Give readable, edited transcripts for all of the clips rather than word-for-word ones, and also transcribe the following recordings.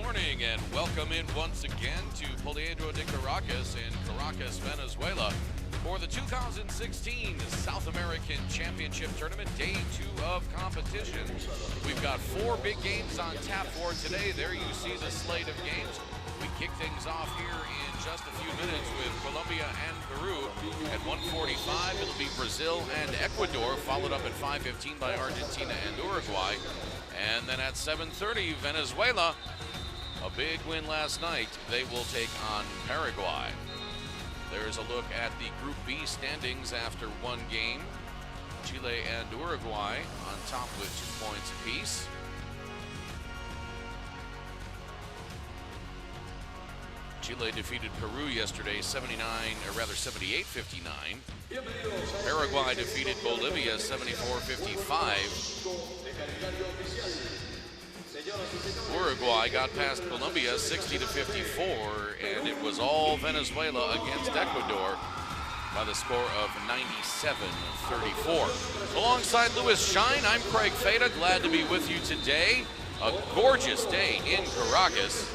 morning and welcome in once again to Poliedro de Caracas in Caracas, Venezuela for the 2016 South American Championship Tournament, day 2 of competition. We've got 4 big games on tap for today. There you see the slate of games. We kick things off here in just a few minutes with Colombia and Peru. At 1:45, it'll be Brazil and Ecuador, followed up at 5:15 by Argentina and Uruguay. And then at 7:30, Venezuela, a big win last night. They will take on Paraguay. There's a look at the Group B standings after one game. Chile and Uruguay on top with 2 points apiece. Chile defeated Peru yesterday 78-59. Paraguay defeated Bolivia 74-55. Uruguay got past Colombia 60-54, and it was all Venezuela against Ecuador by the score of 97-34. Alongside Louis Shine, I'm Craig Feta, glad to be with you today. A gorgeous day in Caracas.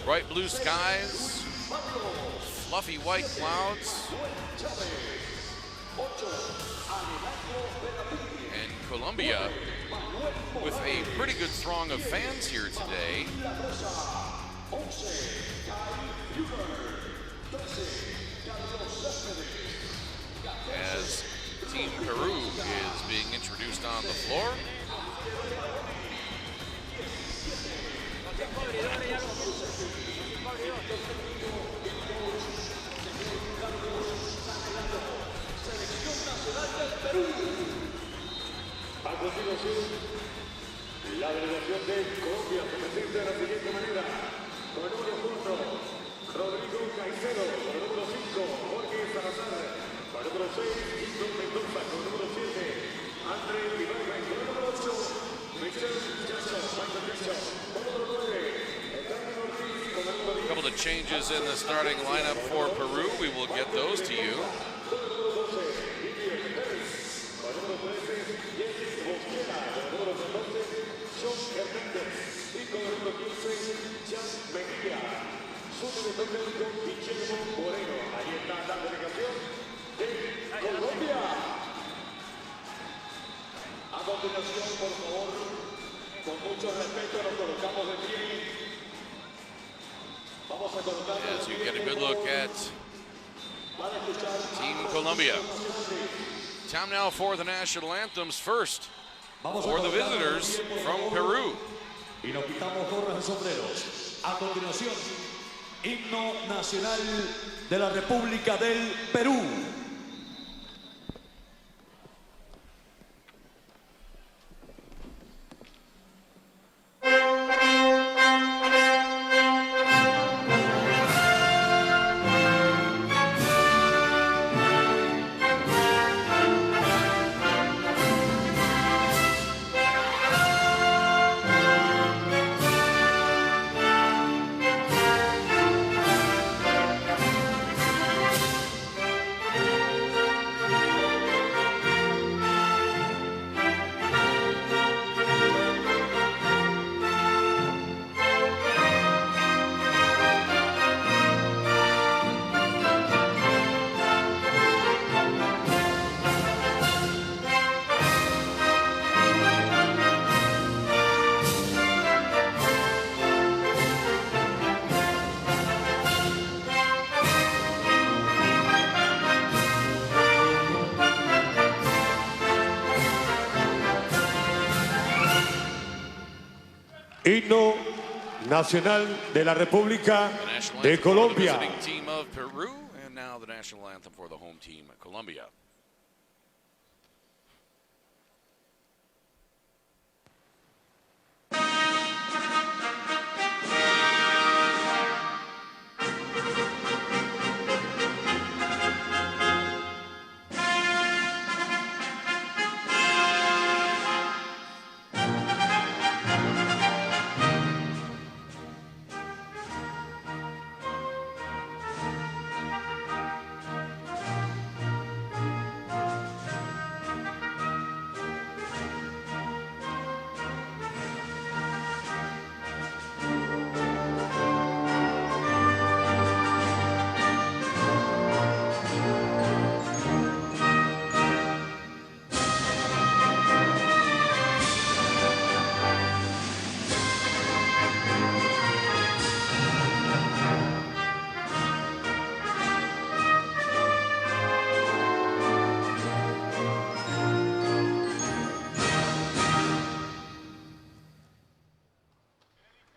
Bright blue skies, fluffy white clouds, and Colombia with a pretty good throng of fans here today. As Team Peru is being introduced on the floor. A continuación, la delegación de Colombia se presenta de la siguiente manera. Con el número 1, Rodrigo Caicedo. Con el número 5, Jorge Salazar. Con el número 6, Hilton Mendoza. Con el número 7, André Ibarra. Con el número 8, Michelle Jackson. Con el número 9, a couple of changes in the starting lineup for Peru. We will get those to you. A continuación, por favor, con mucho respeto, nos colocamos de pie. As you get a good look at Team Colombia. Time now for the national anthems. First, for the visitors from Peru. Y nos quitamos gorras y sombreros. A continuación, himno nacional de la República del Perú. Himno nacional de la República de Colombia. The visiting team of Peru, and now the national anthem for the home team, Colombia.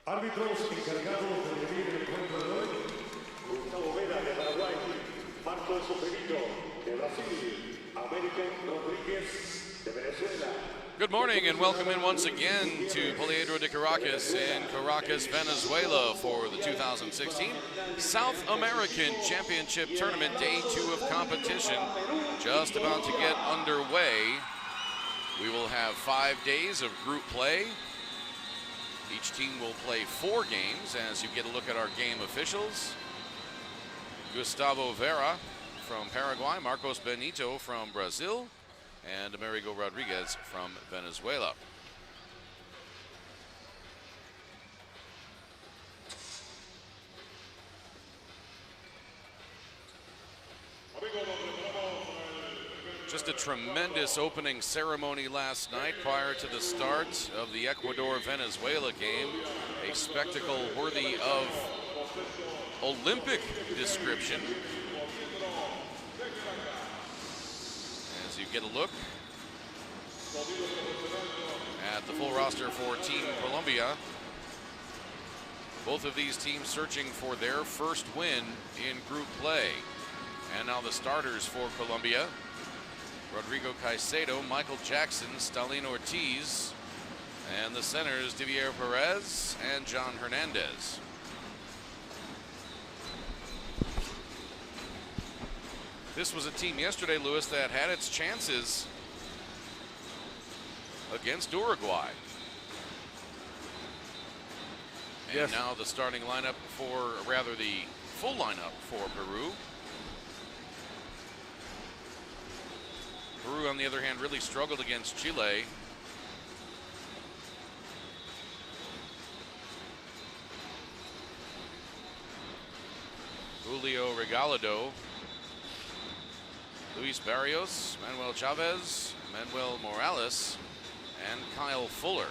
Árbitros encargados de medir el encuentro de hoy: Gustavo Vera de Paraguay, Marcos Benito de Brasil, Américo Rodríguez de Venezuela. Good morning and welcome in once again to Poliedro de Caracas in Caracas, Venezuela for the 2016 South American Championship Tournament, Day 2 of competition. Just about to get underway. We will have 5 days of group play. Each team will play 4 games as you get a look at our game officials. Gustavo Vera from Paraguay, Marcos Benito from Brazil, and Amerigo Rodriguez from Venezuela. Just a tremendous opening ceremony last night prior to the start of the Ecuador-Venezuela game. A spectacle worthy of Olympic description. As you get a look at the full roster for Team Colombia. Both of these teams searching for their first win in group play. And now the starters for Colombia: Rodrigo Caicedo, Michael Jackson, Stalin Ortiz, and the centers Divier Perez and John Hernandez. This was a team yesterday, Lewis, that had its chances against Uruguay. And yes, now the starting lineup for, rather the full lineup for Peru. Peru, on the other hand, really struggled against Chile. Julio Regalado, Luis Barrios, Manuel Chavez, Manuel Morales, and Kyle Fuller.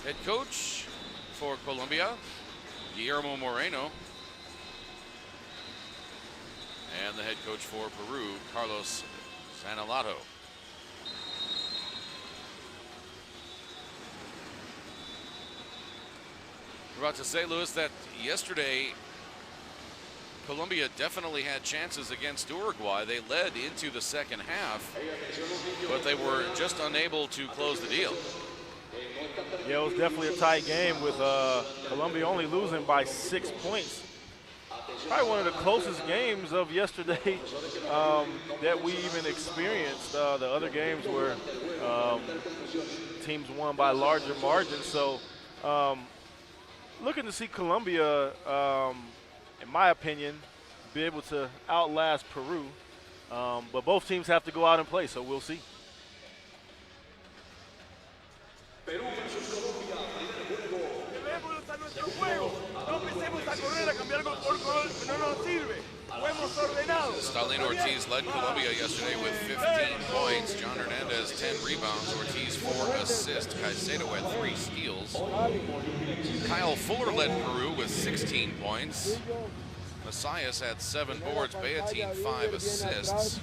Head coach for Colombia, Guillermo Moreno. And the head coach for Peru, Carlos Sanalato. We're about to say, Lewis, that yesterday Colombia definitely had chances against Uruguay. They led into the second half, but they were just unable to close the deal. yeah, it was definitely a tight game with Colombia only losing by 6 points. Probably one of the closest games of yesterday that we even experienced. The other games were teams won by larger margins. So looking to see Colombia, in my opinion, be able to outlast Peru. But both teams have to go out and play, so we'll see. Perú versus Colombia, primer juego. Llevémonos a nuestro juego. No empecemos a correr a cambiar gol por gol. No nos sirve. Juguemos ordenados. Stalin Ortiz led Colombia yesterday with 15 points. John Hernandez 10 rebounds. Ortiz 4 assists. Caicedo had 3 steals. Kyle Fuller led Peru with 16 points. Messias had 7 boards. Beatin 5 assists.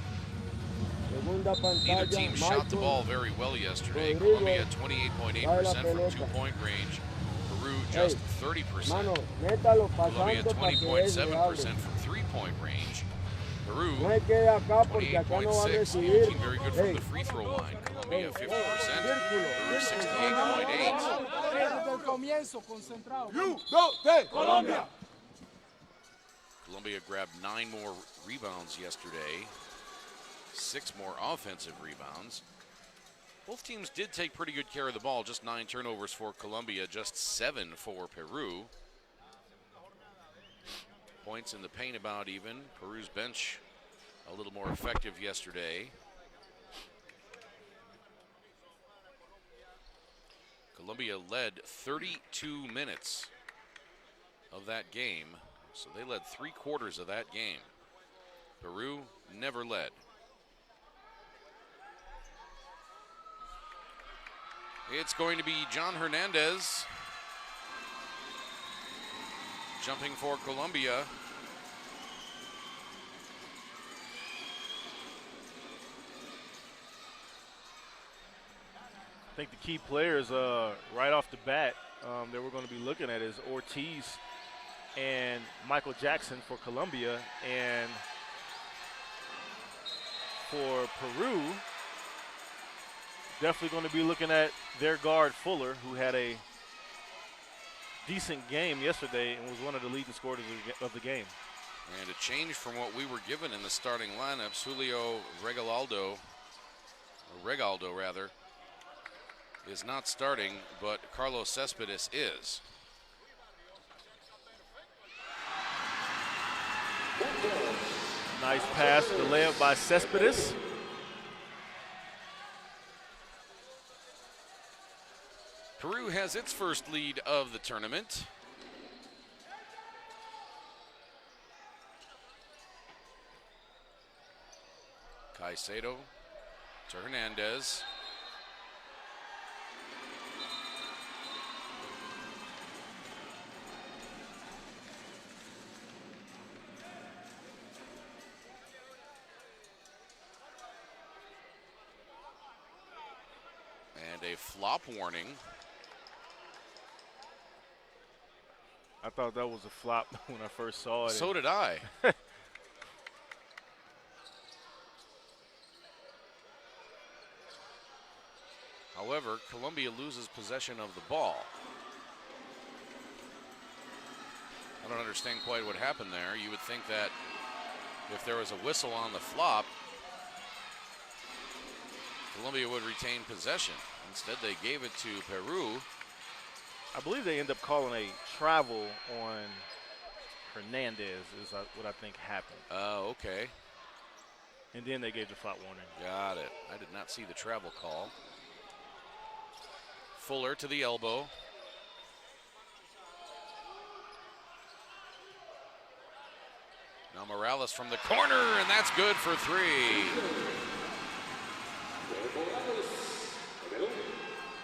Neither team shot the ball very well yesterday. Colombia 28.8% from two-point range. Peru just 30%. Colombia 20.7% from three-point range. Peru 28.6%. Neither team very good from the free throw line. Colombia 50%. Peru 68.8%. Colombia grabbed 9 more rebounds yesterday. 6 more offensive rebounds. Both teams did take pretty good care of the ball. Just 9 turnovers for Colombia, just 7 for Peru. Points in the paint about even. Peru's bench a little more effective yesterday. Colombia led 32 minutes of that game. So they led 3/4 of that game. Peru never led. It's going to be John Hernandez jumping for Colombia. think the key players right off the bat that we're going to be looking at is Ortiz and Michael Jackson for Colombia, and for Peru, definitely going to be looking at their guard Fuller, who had a decent game yesterday and was one of the leading scorers of the game. And a change from what we were given in the starting lineups. Julio Regalado rather, is not starting, but Carlos Cespedes is. Nice pass, the layup by Cespedes. Peru has its first lead of the tournament. Caicedo to Hernandez. And a flop warning. I thought that was a flop when I first saw it. So did I. However, Colombia loses possession of the ball. I don't understand quite what happened there. You would think that if there was a whistle on the flop, Colombia would retain possession. Instead, they gave it to Peru. I believe they end up calling a travel on Hernandez is what I think happened. Oh, okay. And then they gave the flop warning. Got it. I did not see the travel call. Fuller to the elbow. Now Morales from the corner, and that's good for three.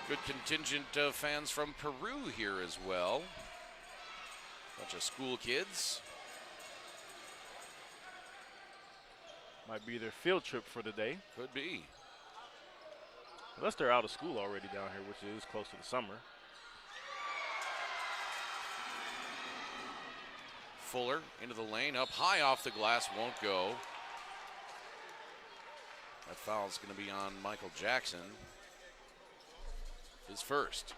Good contingent of fans from Peru here as well. Bunch of school kids. Might be their field trip for the day. Could be. Unless they're out of school already down here, which is close to the summer. Fuller into the lane, up high off the glass, won't go. That foul's going to be on Michael Jackson. His first.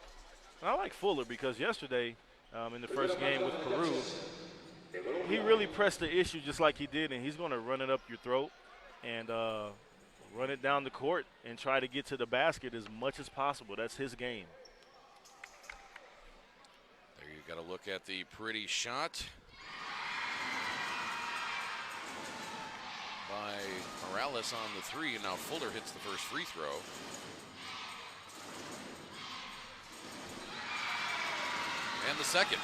I like Fuller because yesterday in the first game with Peru, he really pressed the issue just like he did, and he's going to run it up your throat and run it down the court and try to get to the basket as much as possible. That's his game. There you got to look at the pretty shot by Morales on the three, and now Fuller hits the first free throw. And the second.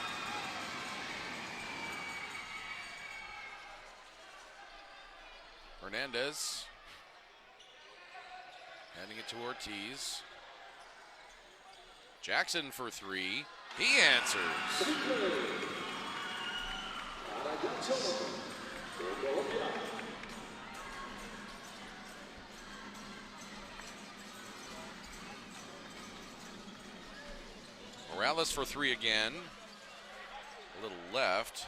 Hernandez handing it to Ortiz. Jackson for three. He answers. Morales for three again. A little left.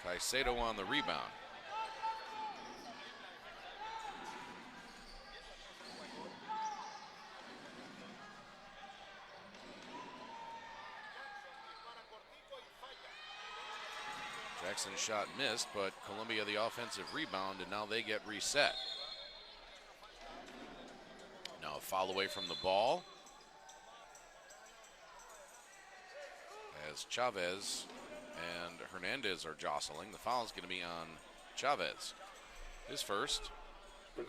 Caicedo on the rebound. Jackson's shot missed, but Colombia the offensive rebound, and now they get reset. Now a foul away from the ball, as Chavez and Hernandez are jostling. The foul is going to be on Chavez. His first. And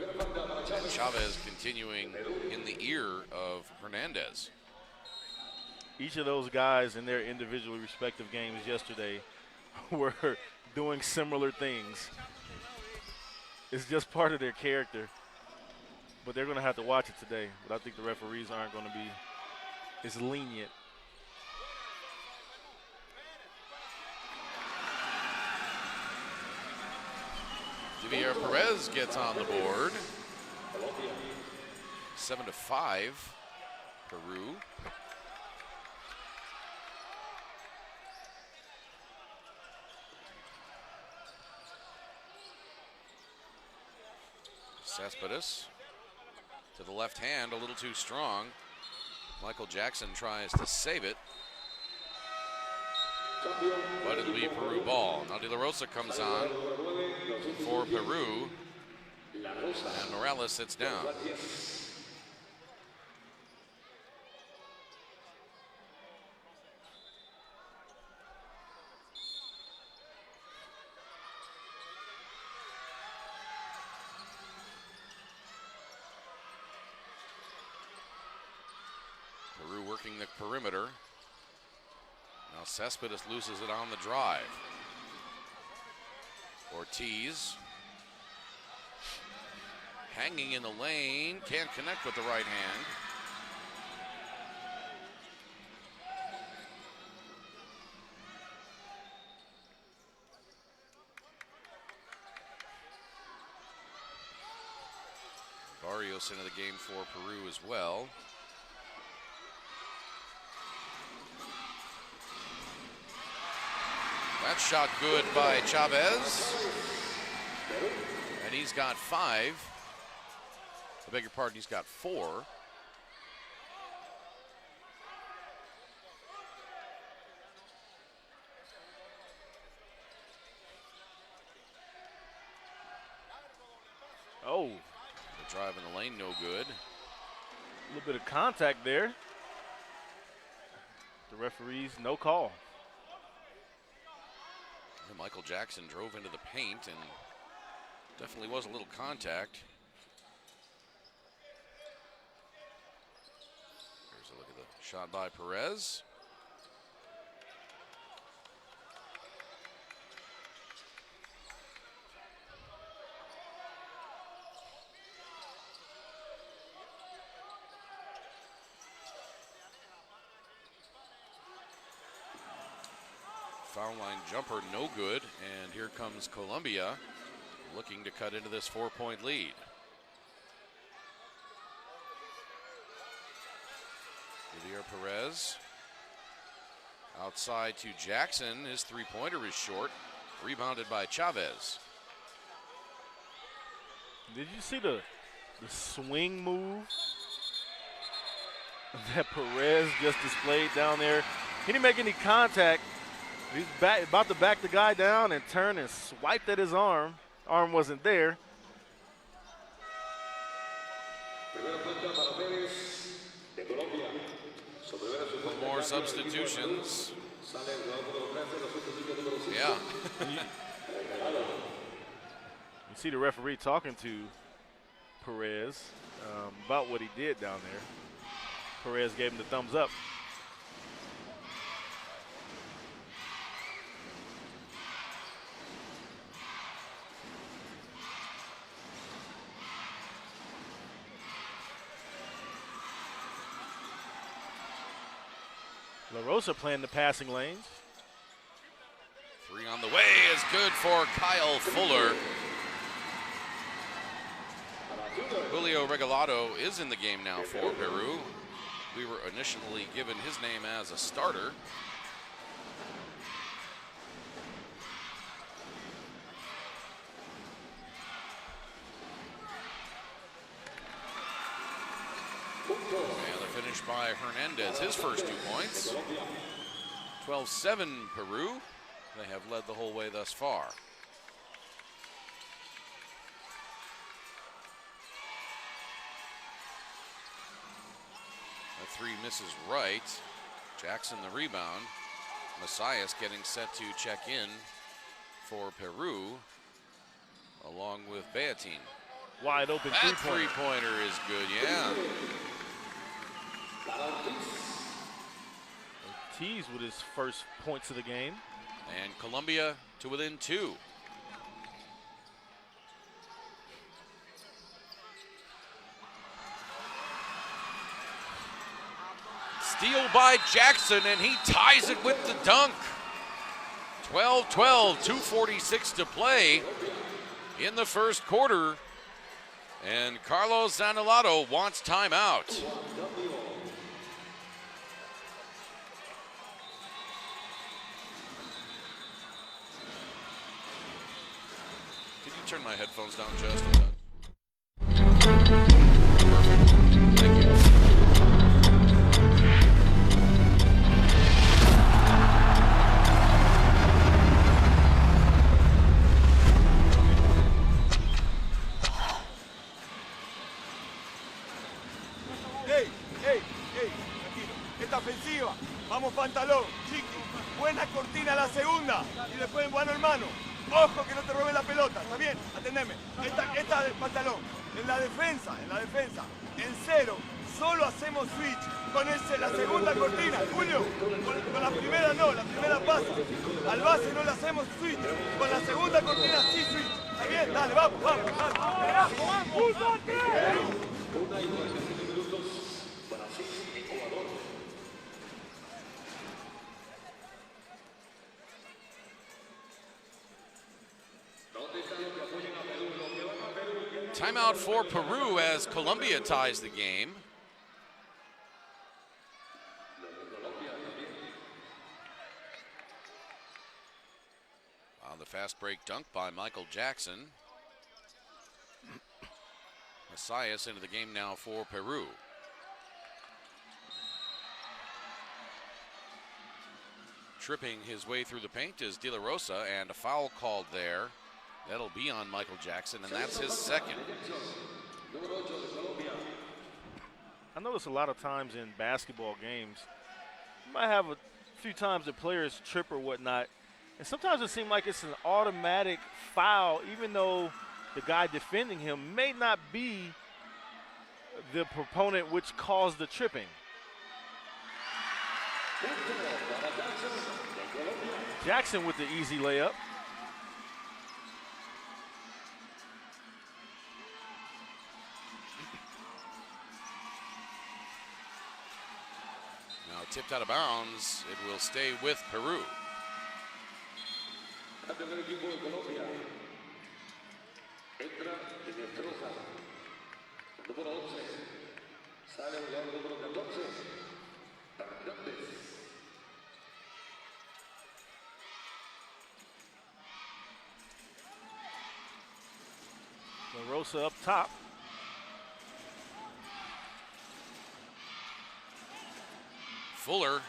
Chavez continuing in the ear of Hernandez. Each of those guys in their individually respective games yesterday were doing similar things. It's just part of their character. But they're going to have to watch it today. But I think the referees aren't going to be as lenient. Javier Perez gets on the board. 7-5. Peru. Cespedes to the left hand, a little too strong. Michael Jackson tries to save it, but it'll be Peru ball. Now De La Rosa comes on for Peru, and Morales sits down. Peru working the perimeter. Now Cespedes loses it on the drive. Ortiz hanging in the lane, can't connect with the right hand. Barrios into the game for Peru as well. That shot good by Chavez. And he's got 5. I beg your pardon, he's got 4. Oh. The drive in the lane, no good. A little bit of contact there. The referees, no call. And Michael Jackson drove into the paint and definitely was a little contact. Here's a look at the shot by Perez. Foul line jumper, no good. And here comes Colombia looking to cut into this 4-point lead. Javier Perez outside to Jackson. His 3-pointer is short. Rebounded by Chavez. Did you see the swing move that Perez just displayed down there? He didn't make any contact. He's about to back the guy down and turn and swiped at his arm. Arm wasn't there. More substitutions. Yeah. You see the referee talking to Perez about what he did down there. Perez gave him the thumbs up. La Rosa playing the passing lanes. 3 on the way is good for Kyle Fuller. Julio Regalado is in the game now for Peru. We were initially given his name as a starter. And the finish by Hernandez, his first 2 points. 12-7 Peru. They have led the whole way thus far. That 3 misses right. Jackson the rebound. Messias getting set to check in for Peru, along with Beatin. Wide open That three-pointer. three-pointer is good, yeah. Ortiz with his first points of the game. And Colombia to within 2. Steal by Jackson, and he ties it with the dunk. 12-12, 2:46 to play in the first quarter. And Carlos Zanolato wants timeout. turn my headphones down just a touch. Perfect. Thank you. ¡Ey! ¡Ey! ¡Ey! Tranquilo. Esta ofensiva. Vamos, pantalón. Chiqui. Buena cortina la segunda. Y después en mano en mano. Ojo que no te roben la pelota. ¿Está bien? Atendeme. Esta del pantalón. En la defensa. En cero. Solo hacemos switch. Con la segunda cortina. Julio. Con la primera no. La primera pasa. Al base no le hacemos switch. Con la segunda cortina sí switch. ¿Está bien? Dale, vamos. Timeout for Peru as Colombia ties the game. On the fast break dunk by Michael Jackson. Messias into the game now for Peru. Tripping his way through the paint is De La Rosa, and a foul called there. That'll be on Michael Jackson, and that's his second. I notice a lot of times in basketball games, you might have a few times that players trip or whatnot, and sometimes it seems like it's an automatic foul, even though the guy defending him may not be the proponent which caused the tripping. Jackson with the easy layup. Now tipped out of bounds. It will stay with Peru. La Rosa up top. Fuller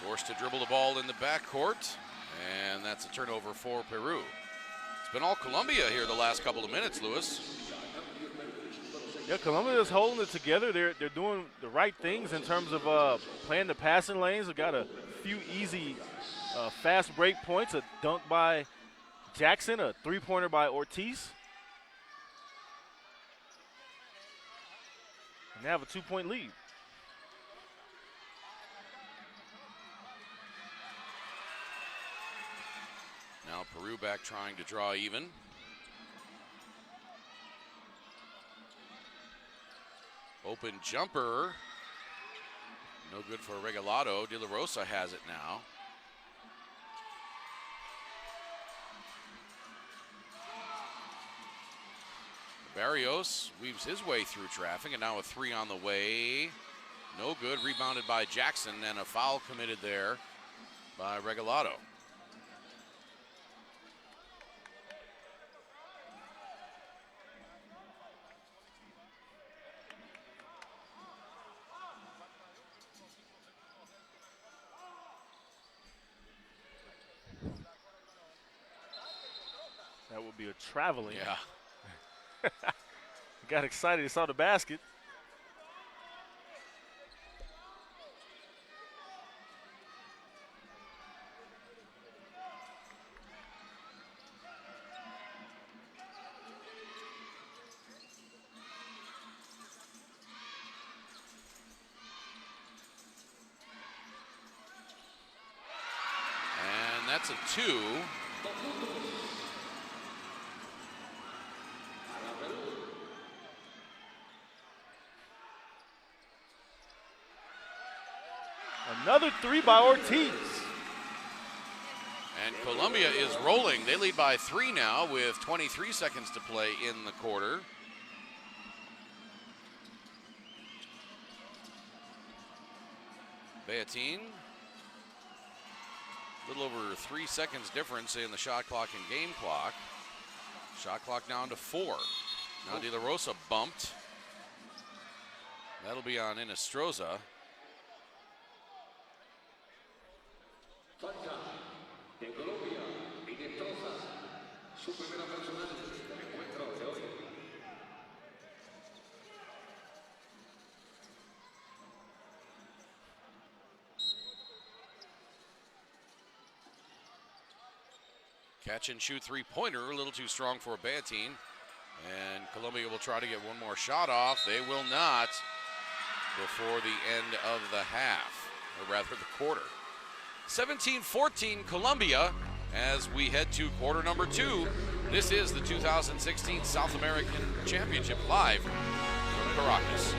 forced to dribble the ball in the backcourt, and that's a turnover for Peru. It's been all Colombia here the last couple of minutes, Lewis. Yeah, Colombia is holding it together. They're doing the right things in terms of playing the passing lanes. They've got a few easy fast break points, a dunk by Jackson, a three-pointer by Ortiz. And they have a 2-point lead. Now Peru back trying to draw even. Open jumper. No good for Regalado. De La Rosa has it now. Barrios weaves his way through traffic, and now a three on the way. No good. Rebounded by Jackson, and a foul committed there by Regalado. That would be a traveling. Yeah. Got excited. He saw the basket. And that's a two. Another three by Ortiz. And Colombia is rolling. They lead by 3 now with 23 seconds to play in the quarter. Beatin. A little over 3 seconds difference in the shot clock and game clock. Shot clock down to 4. Now De La Rosa bumped. That'll be on Inestrosa. Falta de Colombia, Inestrosa, su primera personal del encuentro de hoy. Catch and shoot three-pointer, a little too strong for Beatin. And Colombia will try to get one more shot off. They will not before the end of the half, or rather the quarter. 17-14 Colombia as we head to quarter number 2. This is the 2016 South American Championship live from Caracas.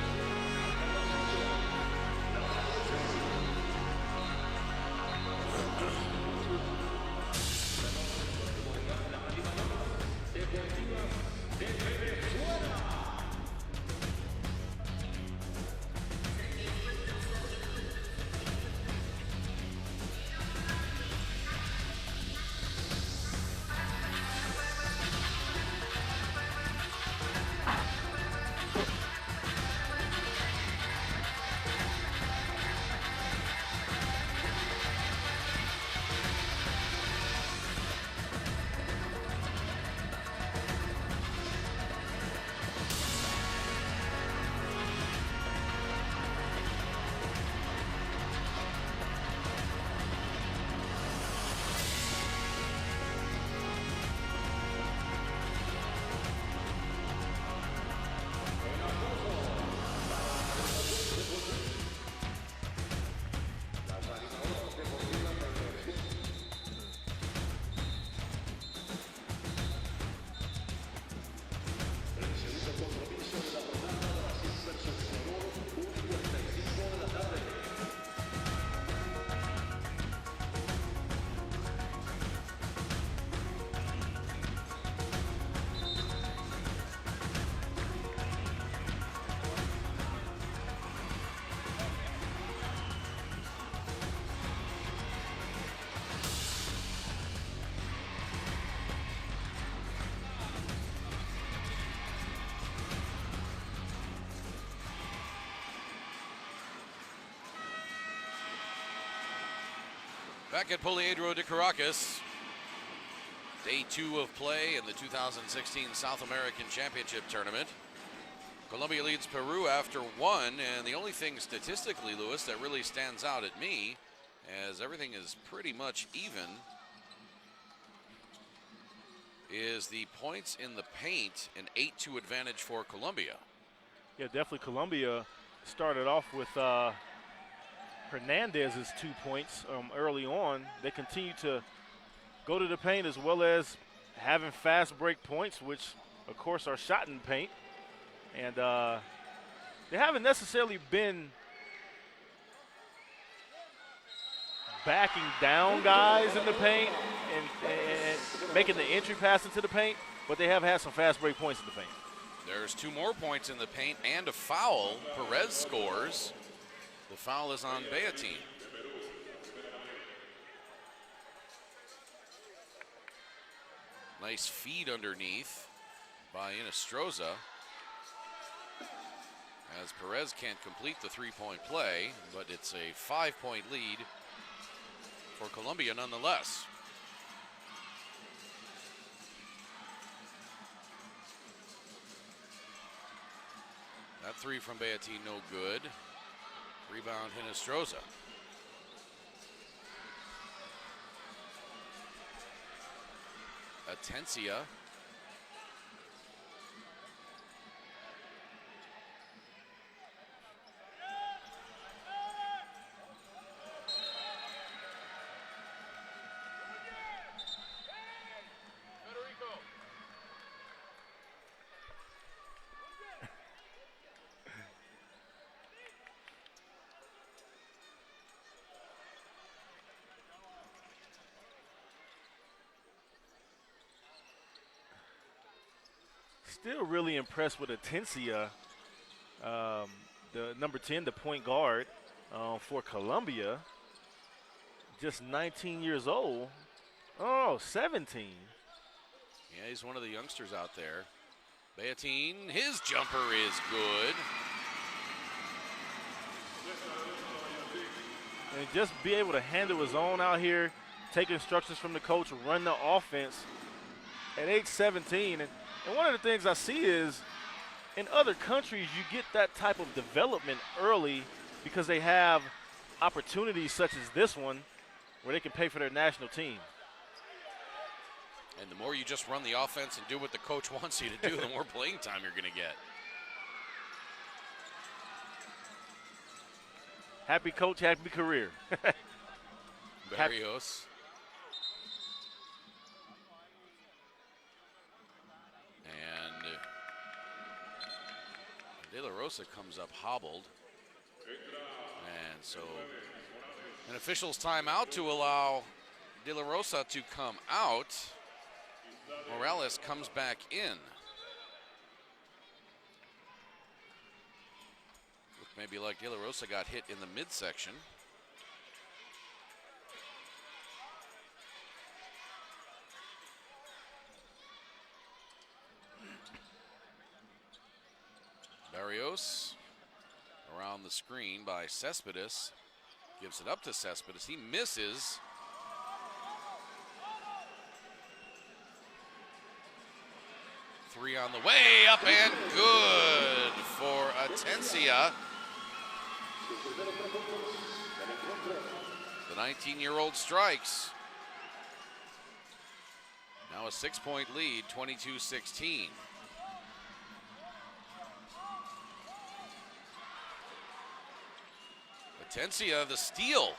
Back at Poliedro de Caracas, day 2 of play in the 2016 South American Championship Tournament. Colombia leads Peru after 1, and the only thing statistically, Lewis, that really stands out at me, as everything is pretty much even, is the points in the paint, an 8-2 advantage for Colombia. Yeah, definitely Colombia started off with Hernandez's 2 points early on. They continue to go to the paint as well as having fast break points, which of course are shot in paint. And they haven't necessarily been backing down guys in the paint and making the entry pass into the paint, but they have had some fast break points in the paint. There's 2 more points in the paint and a foul. Perez scores. The foul is on Beatin. Nice feed underneath by Inestrosa, as Perez can't complete the 3-point play, but it's a 5-point lead for Colombia nonetheless. That 3 from Beatin, no good. Rebound Inestrosa. Atencia. Still really impressed with Atencia, the number 10, the point guard for Colombia. Just 19 years old. Oh, 17. Yeah, he's one of the youngsters out there. Beatine, his jumper is good. And just be able to handle his own out here, take instructions from the coach, run the offense at age 17. And one of the things I see is in other countries, you get that type of development early because they have opportunities such as this one where they can pay for their national team. And the more you just run the offense and do what the coach wants you to do, the more playing time you're going to get. Happy coach, happy career. Barrios. And De La Rosa comes up hobbled. And so an official's timeout to allow De La Rosa to come out. Morales comes back in. Looked maybe like De La Rosa got hit in the midsection. Barrios around the screen by Cespedes. Gives it up to Cespedes. He misses. Three on the way, up and good for Atencia. The 19-year-old strikes. Now a 6-point lead, 22-16. Atencia, the steal.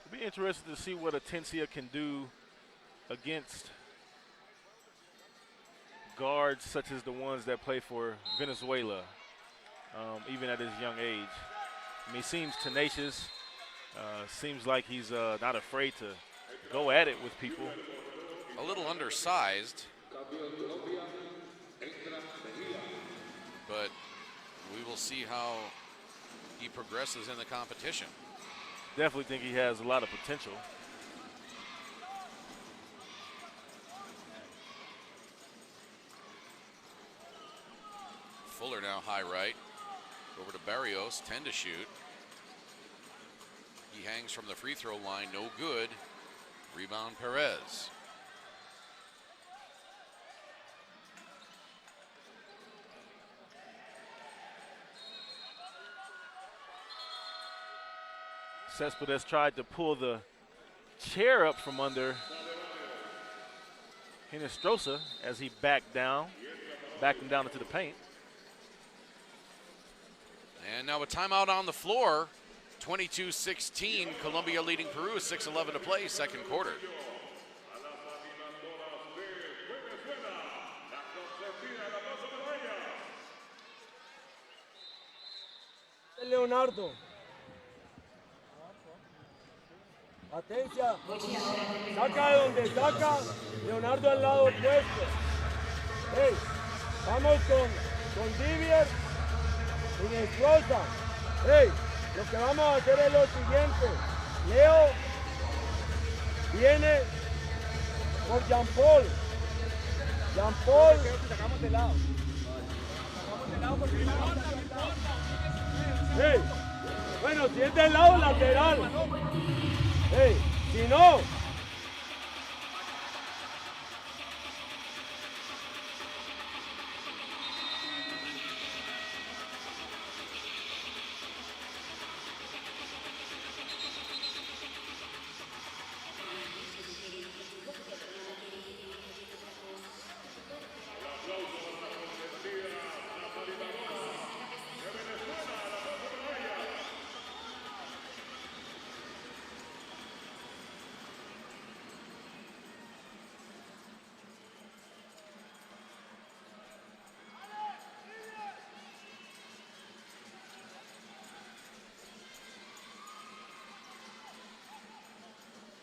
It'll be interesting to see what Atencia can do against guards such as the ones that play for Venezuela, even at his young age. I mean, he seems tenacious, seems like he's not afraid to go at it with people. A little undersized, but we will see how he progresses in the competition. Definitely think he has a lot of potential. Fuller now high right. Over to Barrios, 10 to shoot. He hangs from the free throw line, no good. Rebound Perez. Cespedes tried to pull the chair up from under Hinestrosa as he backed him down into the paint. And now a timeout on the floor. 22-16, Colombia leading Peru, 6:11 to play, second quarter. Leonardo. Atencia. Saca de donde saca. Leonardo al lado opuesto. Hey, vamos con Divier y Estroza. Hey, lo que vamos a hacer es lo siguiente. Leo viene por Jean Paul. Jean Paul. Sacamos de lado. Sacamos de lado porque hey, bueno, si es del lado lateral. Hey, si no.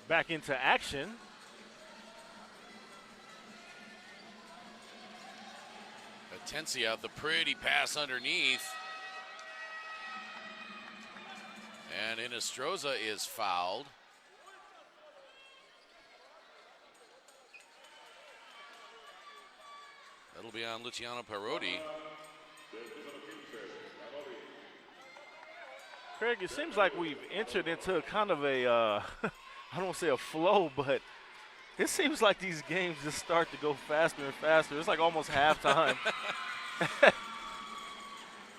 Back into action. Atencia, the pretty pass underneath. And Inestrosa is fouled. That'll be on Luciano Perotti. Craig, it seems like we've entered into kind of a, I don't want to say a flow, but it seems like these games just start to go faster and faster. It's like almost halftime.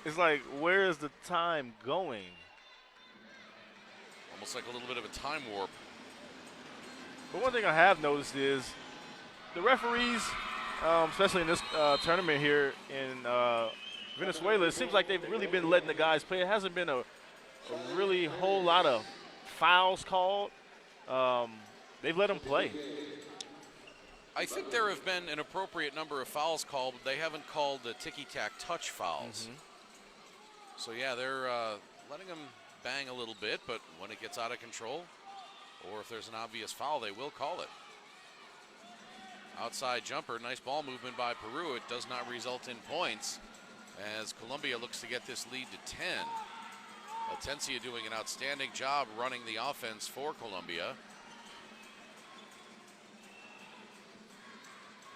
It's like, where is the time going? Almost like a little bit of a time warp. But one thing I have noticed is the referees, especially in this tournament here in Venezuela, it seems like they've really been letting the guys play. It hasn't been a really whole lot of fouls called. They've let them play. I think there have been an appropriate number of fouls called, but they haven't called the ticky-tack touch fouls. So, yeah, they're letting them bang a little bit, but when it gets out of control, or if there's an obvious foul, they will call it. Outside jumper, nice ball movement by Peru. It does not result in points as Colombia looks to get this lead to 10. Atencia doing an outstanding job running the offense for Colombia.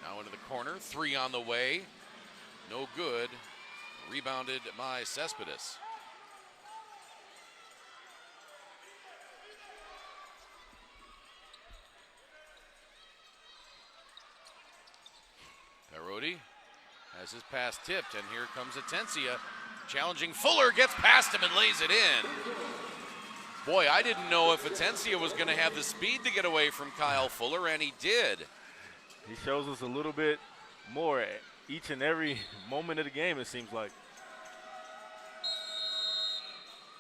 Now into the corner, 3 on the way. No good. Rebounded by Cespedes. Perotti has his pass tipped, and here comes Atencia. Challenging Fuller, gets past him and lays it in. Boy, I didn't know if Atencia was going to have the speed to get away from Kyle Fuller, and he did. He shows us a little bit more each and every moment of the game, it seems like.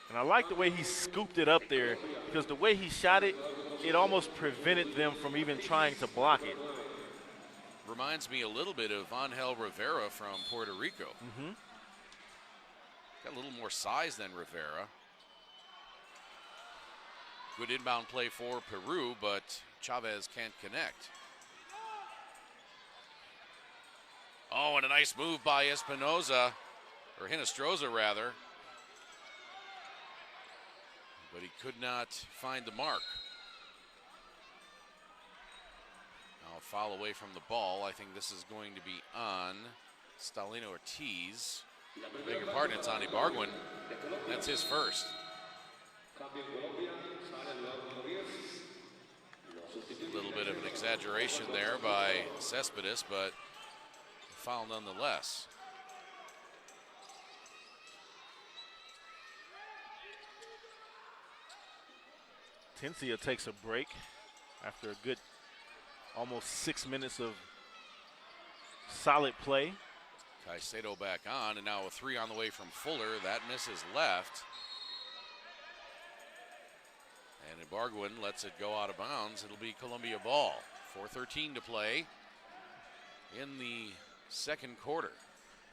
And I like the way he scooped it up there, because the way he shot it, it almost prevented them from even trying to block it. Reminds me a little bit of Angel Rivera from Puerto Rico. Got a little more size than Rivera. Good inbound play for Peru, but Chavez can't connect. Oh, and a nice move by Espinoza, or Hinestrosa rather. But he could not find the mark. Now a foul away from the ball. I think this is going to be on Stalino Ortiz. Beg your pardon, it's on Ibargüen. That's his first. A little bit of an exaggeration there by Cespedes, but foul nonetheless. Atencia takes a break after a good almost 6 minutes of solid play. Caicedo back on, and now a 3 on the way from Fuller. That misses left. And Ibargüen lets it go out of bounds. It'll be Colombia ball. 4:13 to play in the second quarter.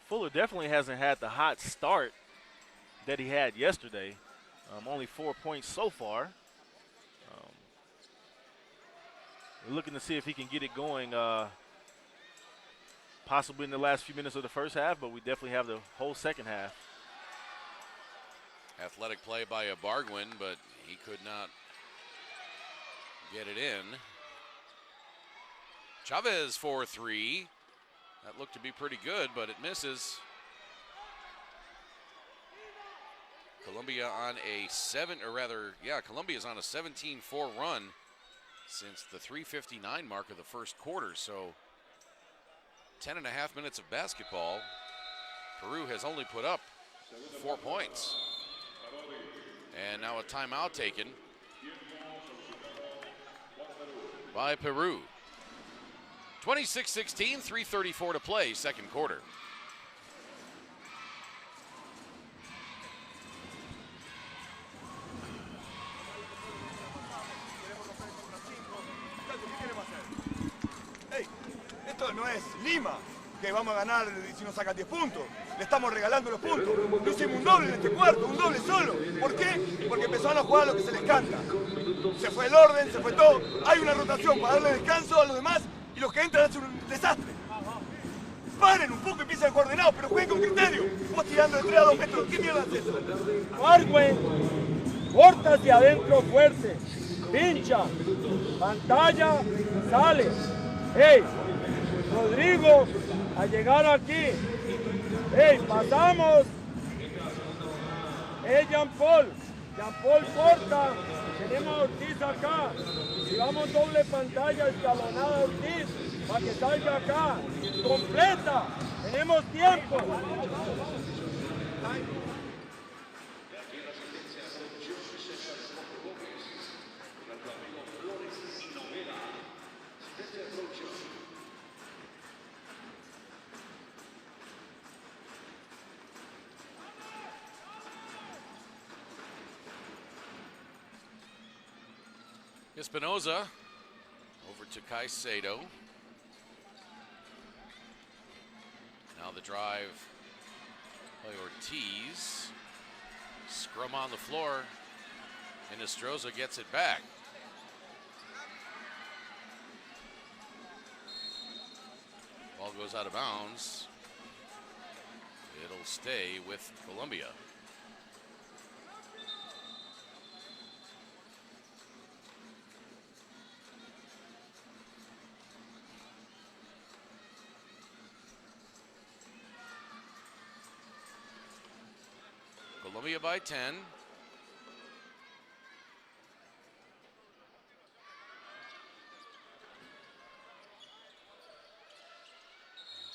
Fuller definitely hasn't had the hot start that he had yesterday. Only 4 points so far. We're looking to see if he can get it going possibly in the last few minutes of the first half, but we definitely have the whole second half. Athletic play by Ibargüen, but he could not get it in. Chavez for 3. That looked to be pretty good, but it misses. Colombia on a Colombia's on a 17-4 run since the 3:59 mark of the first quarter. So 10.5 minutes of basketball. Peru has only put up 4 points. And now a timeout taken by Peru. 26-16, 3:34 to play, second quarter. Esto no es Lima, que vamos a ganar si nos sacan 10 puntos. Le estamos regalando los puntos. No hicimos un doble en este cuarto, un doble solo. ¿Por qué? Porque empezaron a jugar lo que se les canta. Se fue el orden, se fue todo. Hay una rotación para darle descanso a los demás y los que entran hacen un desastre. Paren un poco y empiecen a jugar ordenado, pero jueguen con criterio. Vos tirando de 3 a 2 metros, ¿qué mierda es eso? Ibargüen, corta hacia adentro fuerte, pincha, pantalla, sale. Hey, Rodrigo, a llegar aquí. Hey, pasamos. Hey, Jean Paul corta. Tenemos a Ortiz acá. Y vamos doble pantalla escalonada a Ortiz para que salga acá. Completa. Tenemos tiempo. Espinoza over to Caicedo. Now the drive by Ortiz. Scrum on the floor, and Estroza gets it back. Ball goes out of bounds. It'll stay with Colombia. Colombia by 10.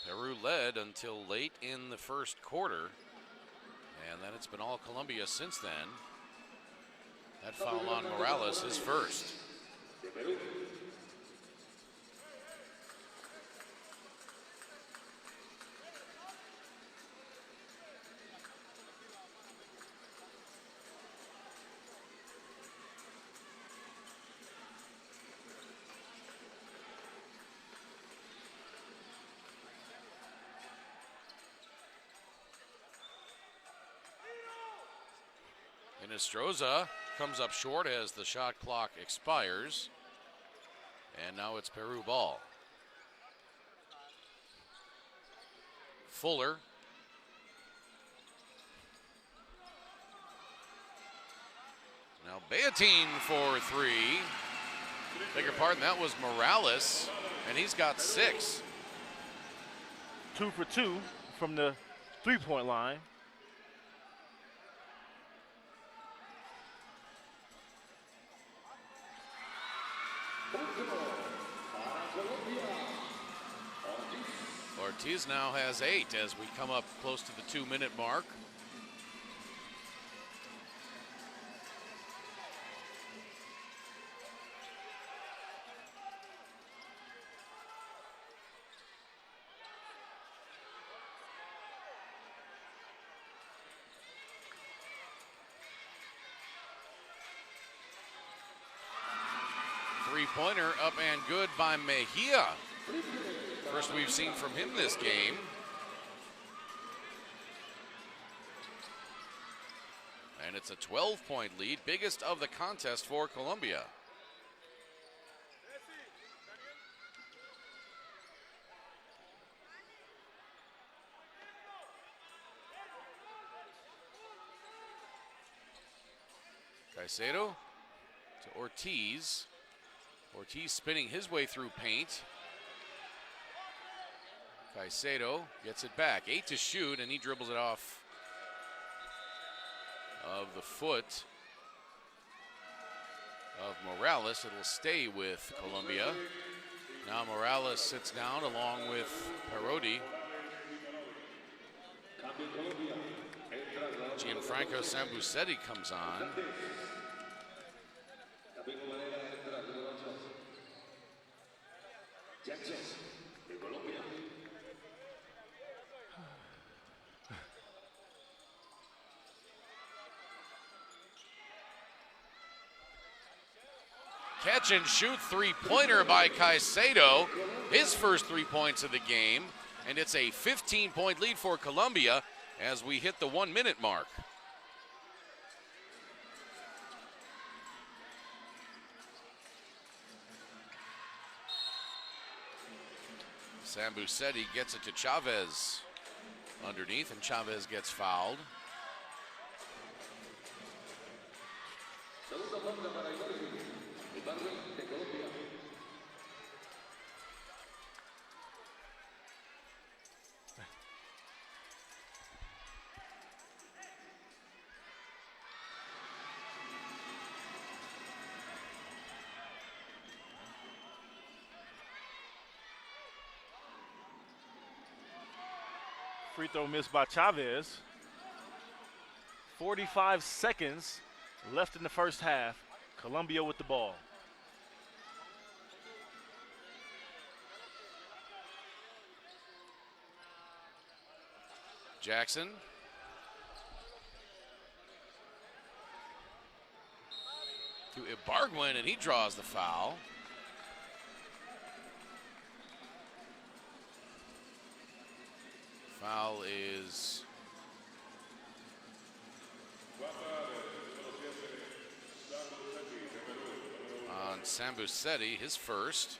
Peru led until late in the first quarter, and then it's been all Colombia since then. That foul on Morales is first. And Estroza comes up short as the shot clock expires. And now it's Peru ball. Fuller. Now Beatine for three. Beg your pardon, that was Morales, and he's got 6. 2 for 2 from the three-point line. Ortiz now has 8 as we come up close to the 2-minute mark. Three-pointer up and good by Mejia. First we've seen from him this game. And it's a 12-point lead, biggest of the contest for Colombia. Caicedo to Ortiz. Ortiz spinning his way through paint. Caicedo gets it back. 8 to shoot, and he dribbles it off of the foot of Morales. It will stay with Colombia. Now Morales sits down along with Parodi. Gianfranco Sambucetti comes on. Catch and shoot three-pointer by Caicedo. His first 3 points of the game. And it's a 15-point lead for Colombia as we hit the 1-minute mark. Sambucetti gets it to Chavez underneath, and Chavez gets fouled. Free throw missed by Chavez. 45 seconds left in the first half. Colombia with the ball. Jackson. To Ibargüen, and he draws the foul. Foul is on Sambucetti, his first.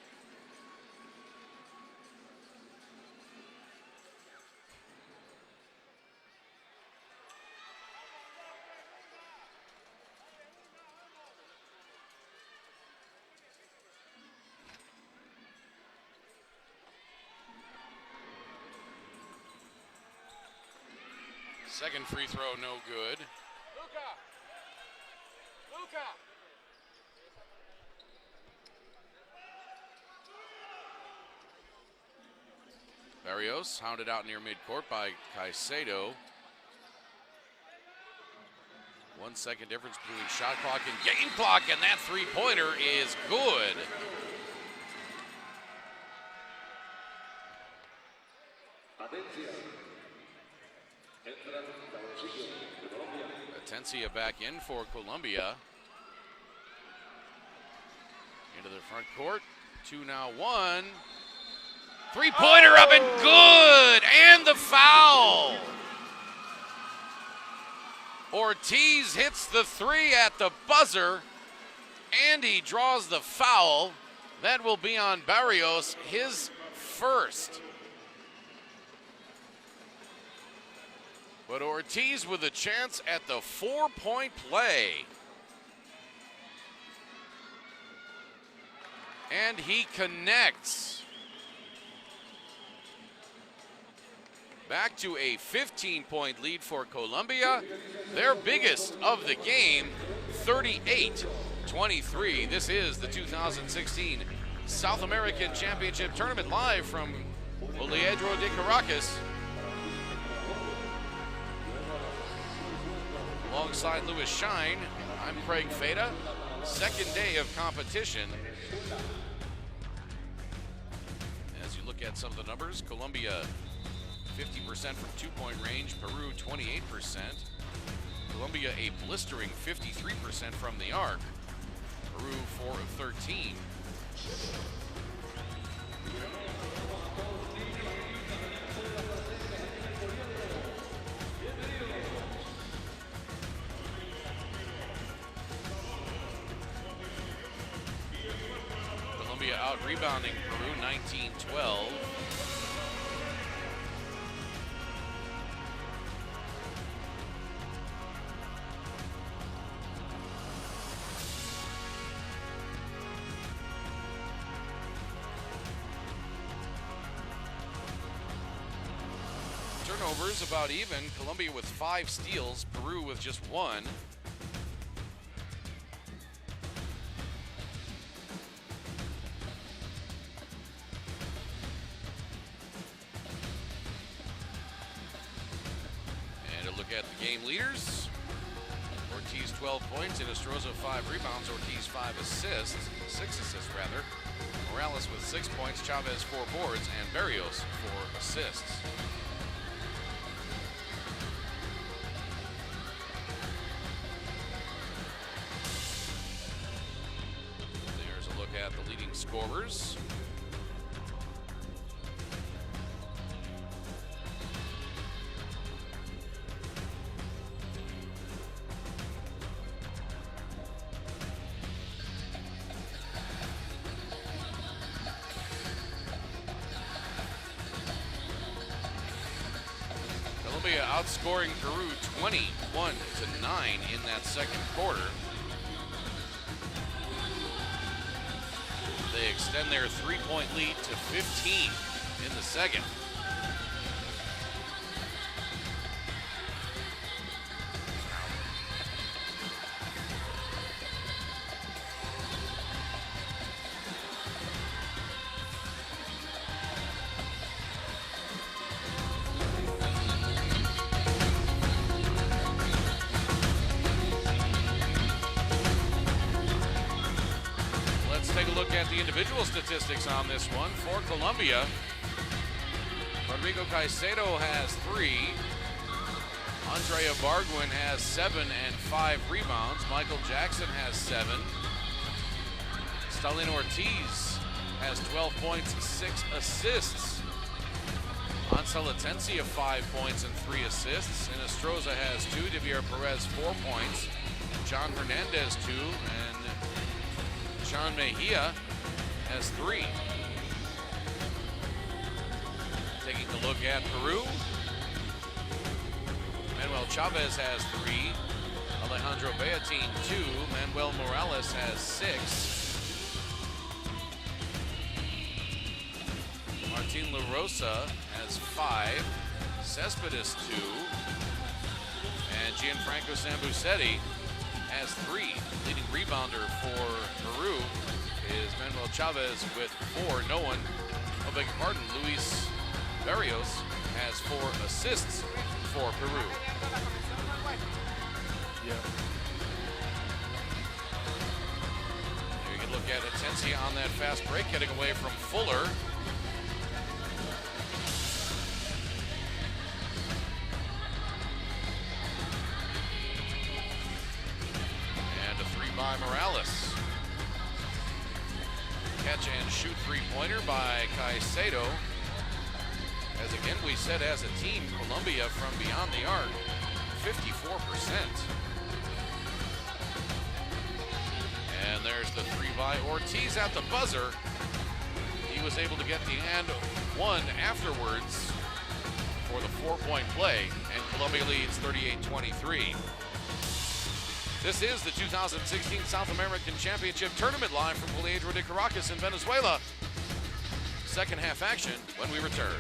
Second free throw, no good. Luka. Barrios hounded out near midcourt by Caicedo. 1 second difference between shot clock and game clock, and that three-pointer is good. Atencia back in for Colombia. Into the front court. 2 now 1. Three-pointer up and good! And the foul! Ortiz hits the three at the buzzer, and he draws the foul. That will be on Barrios, his first. But Ortiz with a chance at the 4-point play. And he connects. Back to a 15-point lead for Colombia. Their biggest of the game, 38-23. This is the 2016 South American Championship Tournament live from Poliedro de Caracas. Alongside Lewis Shine, I'm Craig Feda. Second day of competition. As you look at some of the numbers, Colombia 50% from two-point range, Peru 28%. Colombia a blistering 53% from the arc. Peru 4 of 13. Colombia out rebounding Peru 19-12. Turnovers about even. Colombia with 5 steals, Peru with just 1. And a look at the game leaders. Ortiz 12 points, Inestrosa 5 rebounds, Ortiz 5 assists, 6 assists rather. Morales with 6 points, Chavez 4 boards, and Barrios 4 assists. At the leading scorers. Colombia outscoring Peru 21-9 in that second quarter. extend their 3-point lead to 15 in the second. Take a look at the individual statistics on this one. For Colombia, Rodrigo Caicedo has 3. Andrea Barguin has 7 and 5 rebounds. Michael Jackson has 7. Stalin Ortiz has 12 points, 6 assists. Ansel Atencia 5 points and 3 assists. Inestrosa has 2. Javier Perez 4 points. John Hernandez 2, and Sean Mejia has 3. Taking a look at Peru, Manuel Chavez has 3. Alejandro Beatin 2. Manuel Morales has 6. Martin La Rosa has 5. Cespedes 2. And Gianfranco Sambucetti has 3. Leading rebounder for Peru is Manuel Chavez with 4. Beg your pardon, Luis Barrios has 4 assists for Peru. Yeah. Here you can look at Atencia on that fast break, getting away from Fuller. By Morales. Catch and shoot 3-pointer by Caicedo. As again we said, as a team, Colombia from beyond the arc, 54%. And there's the 3 by Ortiz at the buzzer. He was able to get the and one afterwards for the 4-point play, and Colombia leads 38-23. This is the 2016 South American Championship Tournament live from Poliedro de Caracas in Venezuela. Second half action when we return.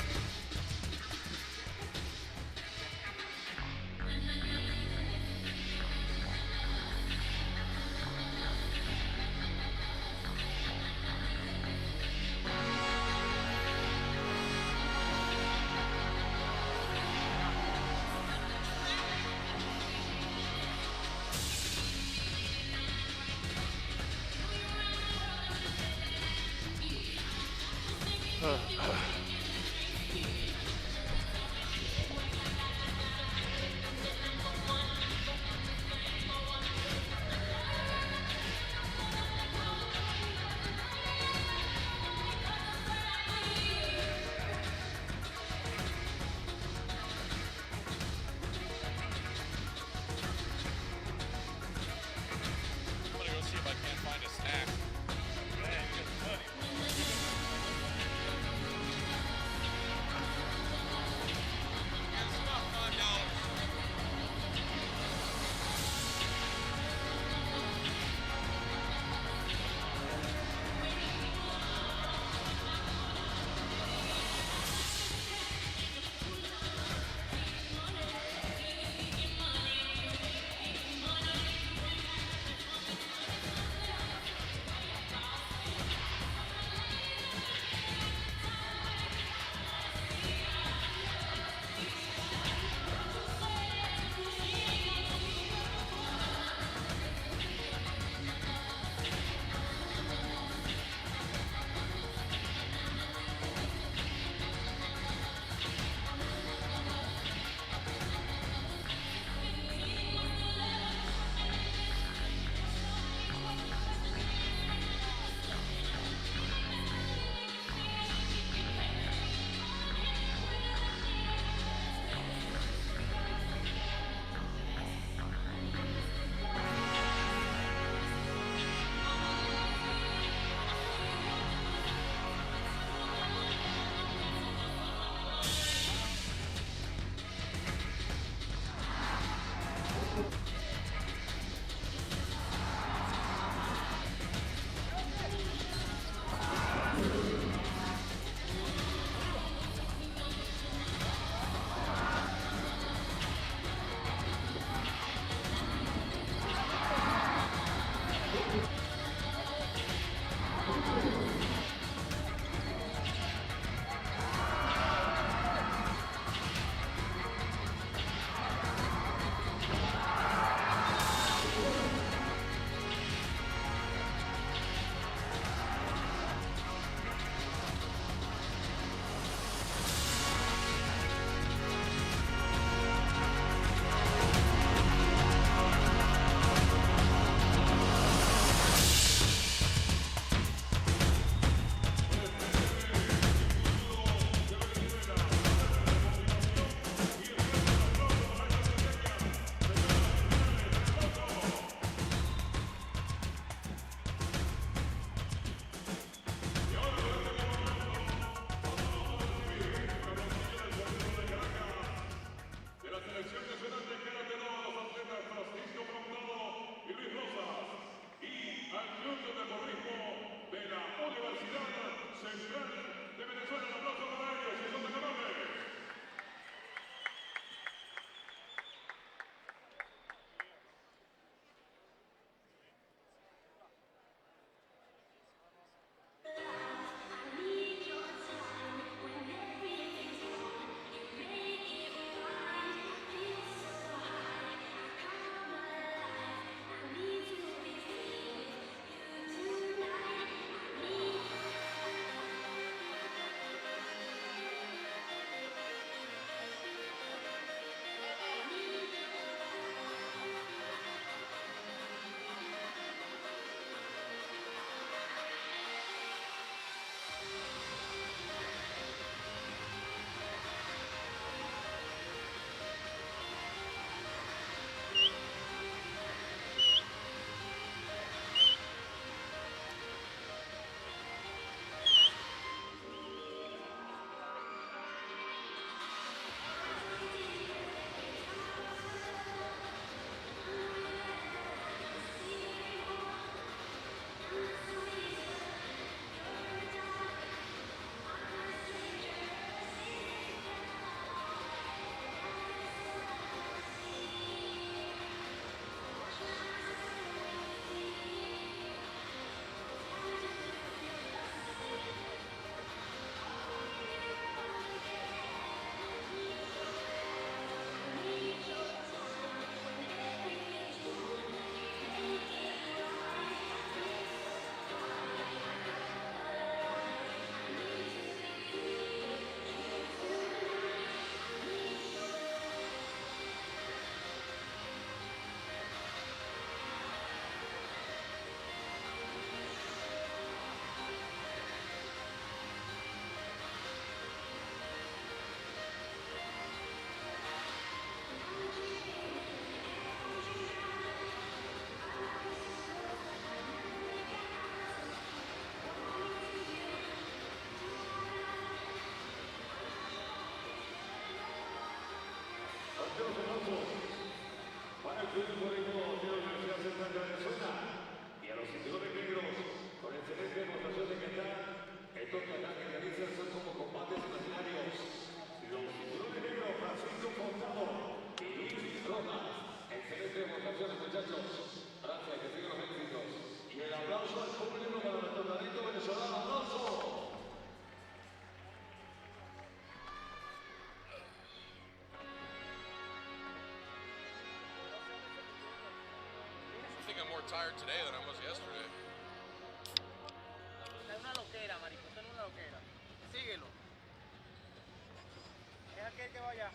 tired today than I was yesterday. Es una loquera, marico, es una loquera. Síguelo. Es aquel que vaya.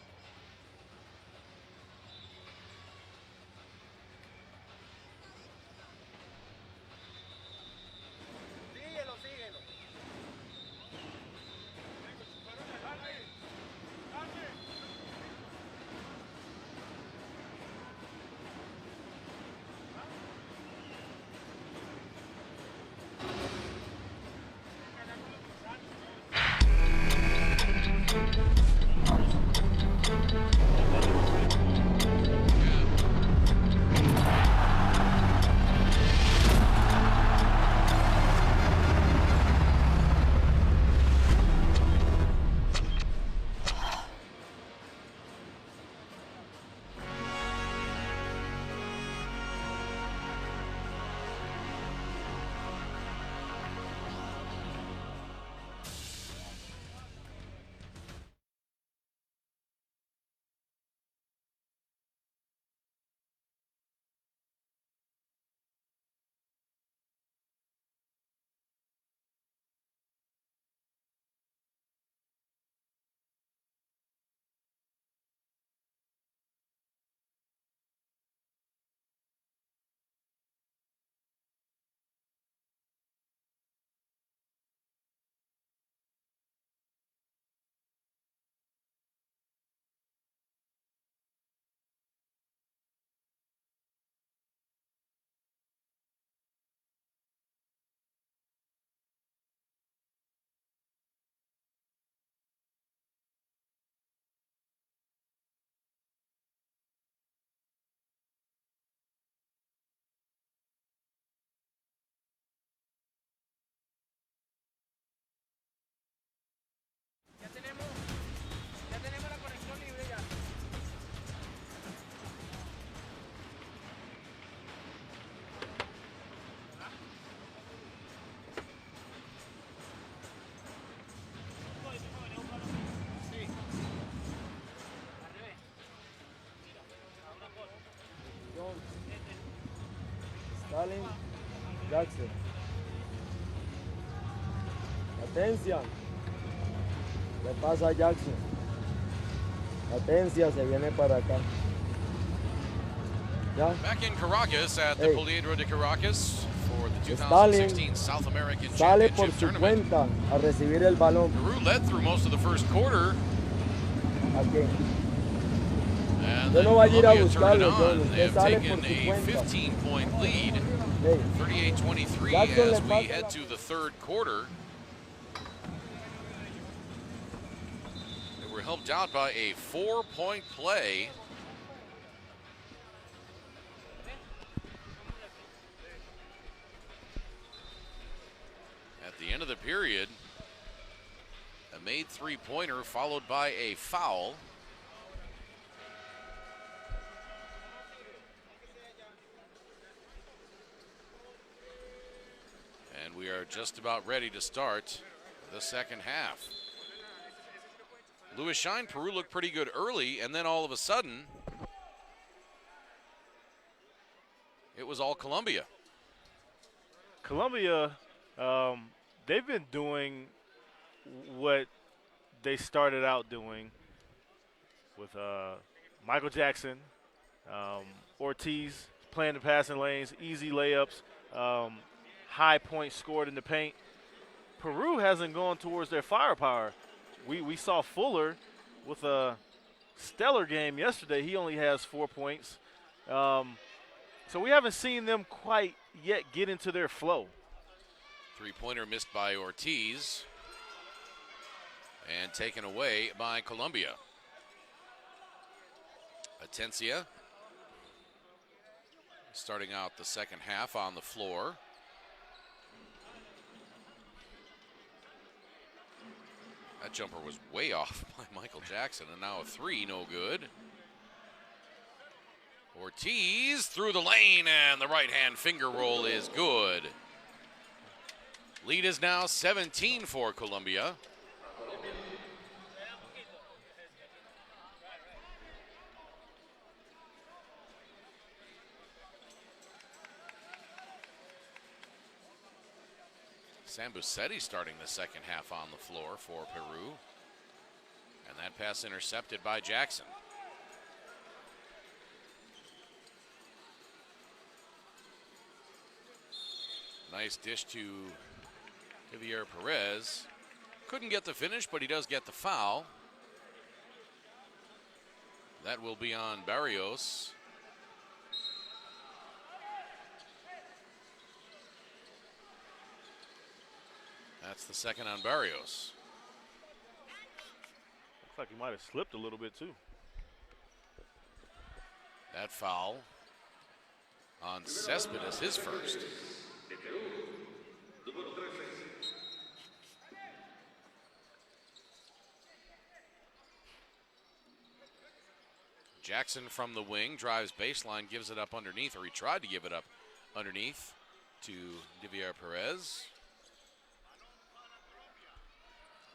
Síguelo, síguelo. Ya tenemos la conexión libre ya. Sí. Al revés. Stalin, Jackson. Atención. Le pasa a Jackson. Atención, se viene para acá. Ya. Back in Caracas at the Hey. Poliedro de Caracas for the Stalin 2016 South American Sale por Championship su Tournament. cuenta a recibir el balón. Peru led through most of the first quarter. Aquí. And Yo then no voy a ir a Colombia turned it buscarlo, John. on. They have Usted sale taken por su a cuenta. 15-point lead, Hey, 38-23, Jackson as le we pasa head la- to the third quarter. They were helped out by a 4-point play. At the end of the period, a made three-pointer followed by a foul. And we are just about ready to start the second half. Louis Shine, Peru looked pretty good early, and then all of a sudden, it was all Colombia. Colombia, they've been doing what they started out doing with Michael Jackson, Ortiz playing the passing lanes, easy layups, high points scored in the paint. Peru hasn't gone towards their firepower. We saw Fuller with a stellar game yesterday. He only has 4 points. So we haven't seen them quite yet get into their flow. Three-pointer missed by Ortiz and taken away by Colombia. Atencia starting out the second half on the floor. That jumper was way off by Michael Jackson, and now a three, no good. Ortiz through the lane, and the right-hand finger roll is good. Lead is now 17 for Colombia. Sambucetti starting the second half on the floor for Peru. And that pass intercepted by Jackson. Nice dish to Javier Perez. Couldn't get the finish, but he does get the foul. That will be on Barrios. That's the second on Barrios. Looks like he might have slipped a little bit too. That foul on Cespedes, his first. Jackson from the wing, drives baseline, gives it up underneath, or he tried to give it up underneath to Javier Perez.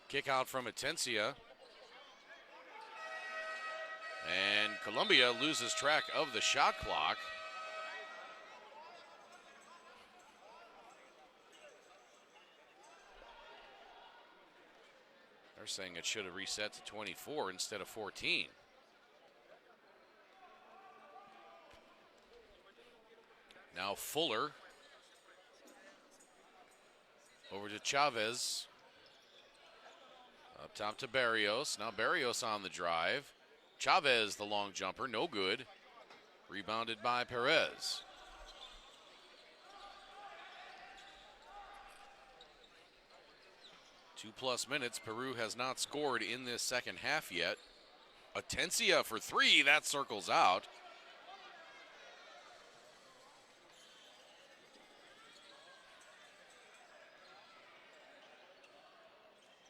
Kick out from Atencia. And Colombia loses track of the shot clock. They're saying it should have reset to 24 instead of 14. Now Fuller over to Chavez. Up top to Barrios. Now Barrios on the drive. Chavez, the long jumper, no good. Rebounded by Perez. Two-plus minutes. Peru has not scored in this second half yet. Atencia for three. That circles out.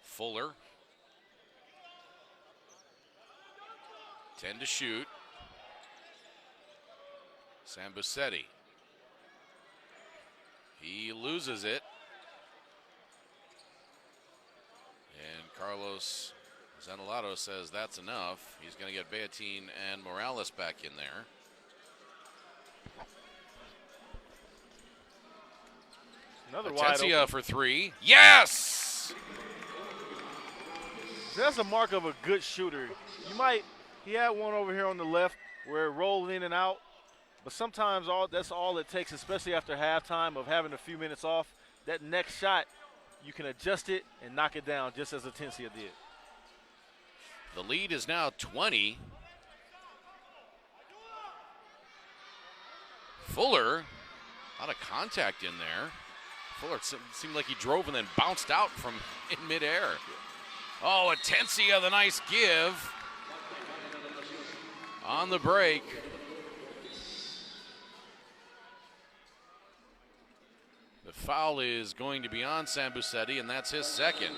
Fuller. 10 to shoot. Sambucetti. He loses it. And Carlos Zanolato says that's enough. He's going to get Beatin and Morales back in there. Another wide Atencia open for three. Yes! That's a mark of a good shooter. He had one over here on the left where it rolled in and out, but sometimes that's all it takes, especially after halftime of having a few minutes off. That next shot, you can adjust it and knock it down just as Atencia did. The lead is now 20. Fuller, a lot of contact in there. Fuller seemed like he drove and then bounced out from in midair. Oh, Atencia, the nice give on the break. The foul is going to be on Sambucetti, and that's his second.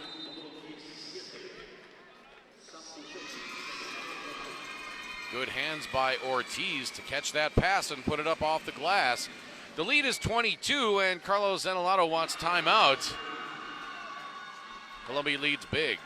Good hands by Ortiz to catch that pass and put it up off the glass. The lead is 22, and Carlos Zanolato wants timeout. Colombia leads big.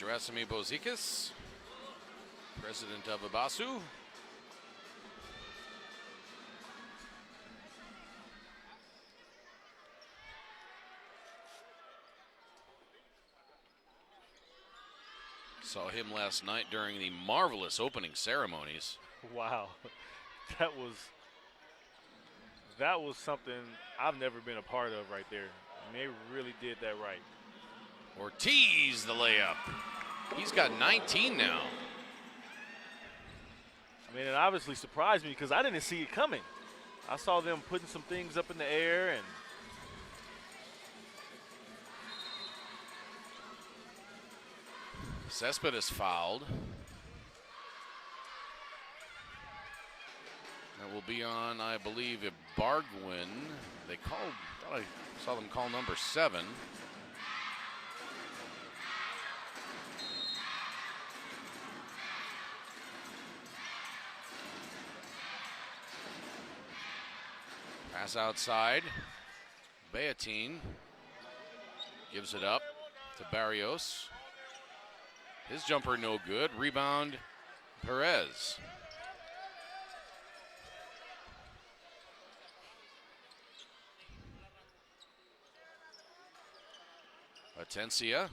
Gerasimi Bozikas, president of Abasu. Saw him last night during the marvelous opening ceremonies. Wow, that was something I've never been a part of right there. And they really did that right. Ortiz the layup. He's got 19 now. I mean, it obviously surprised me because I didn't see it coming. I saw them putting some things up in the air and Cespedes fouled. That will be on, I believe, Ibargüen. They called, I saw them call number 7. Pass outside. Beatin gives it up to Barrios. His jumper no good. Rebound, Perez. Atencia.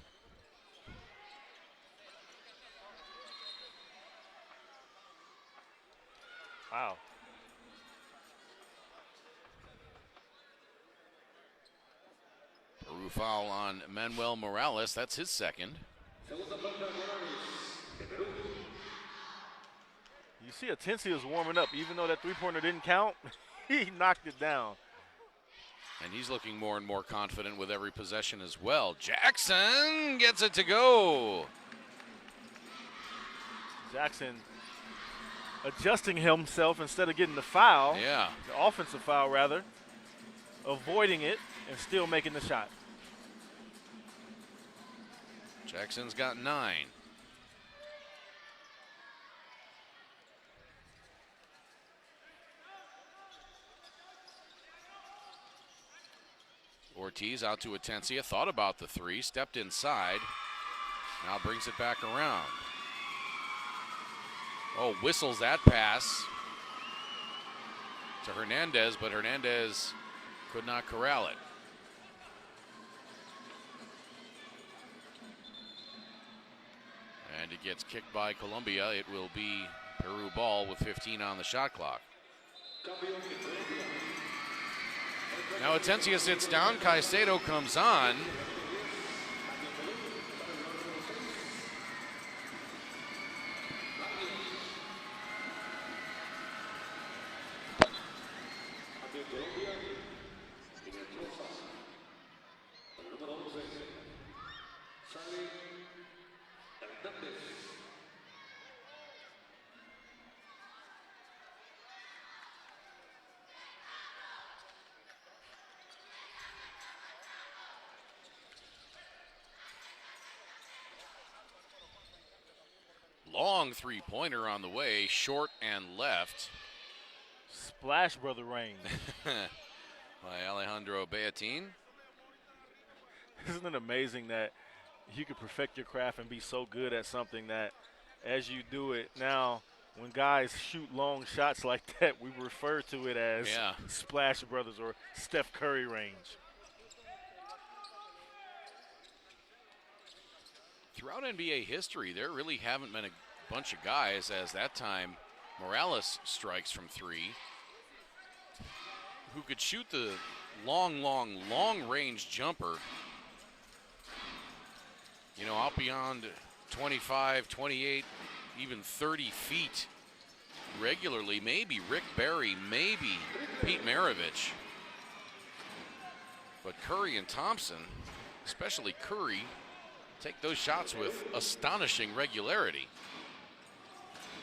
wow. Peru foul on Manuel Morales. That's his second. You see Atencia is warming up. Even though that three-pointer didn't count, he knocked it down. And he's looking more and more confident with every possession as well. Jackson gets it to go. Jackson adjusting himself instead of getting the foul. Yeah. The offensive foul, rather. Avoiding it and still making the shot. Jackson's got 9. Ortiz out to Atencia, thought about the 3, stepped inside, now brings it back around. Oh, whistles that pass to Hernandez, but Hernandez could not corral it. And it gets kicked by Colombia. It will be Peru ball with 15 on the shot clock. Now Atencia sits down, Caicedo comes on. Long three-pointer on the way, short and left. Splash Brother rain. By Alejandro Beatin. Isn't it amazing that you could perfect your craft and be so good at something that as you do it now, when guys shoot long shots like that, we refer to it as Splash Brothers or Steph Curry range. Throughout NBA history, there really haven't been a bunch of guys, as that time Morales strikes from 3, who could shoot the long range jumper, you know, out beyond 25, 28, even 30 feet regularly. Maybe Rick Barry, maybe Pete Maravich. But Curry and Thompson, especially Curry, take those shots with astonishing regularity.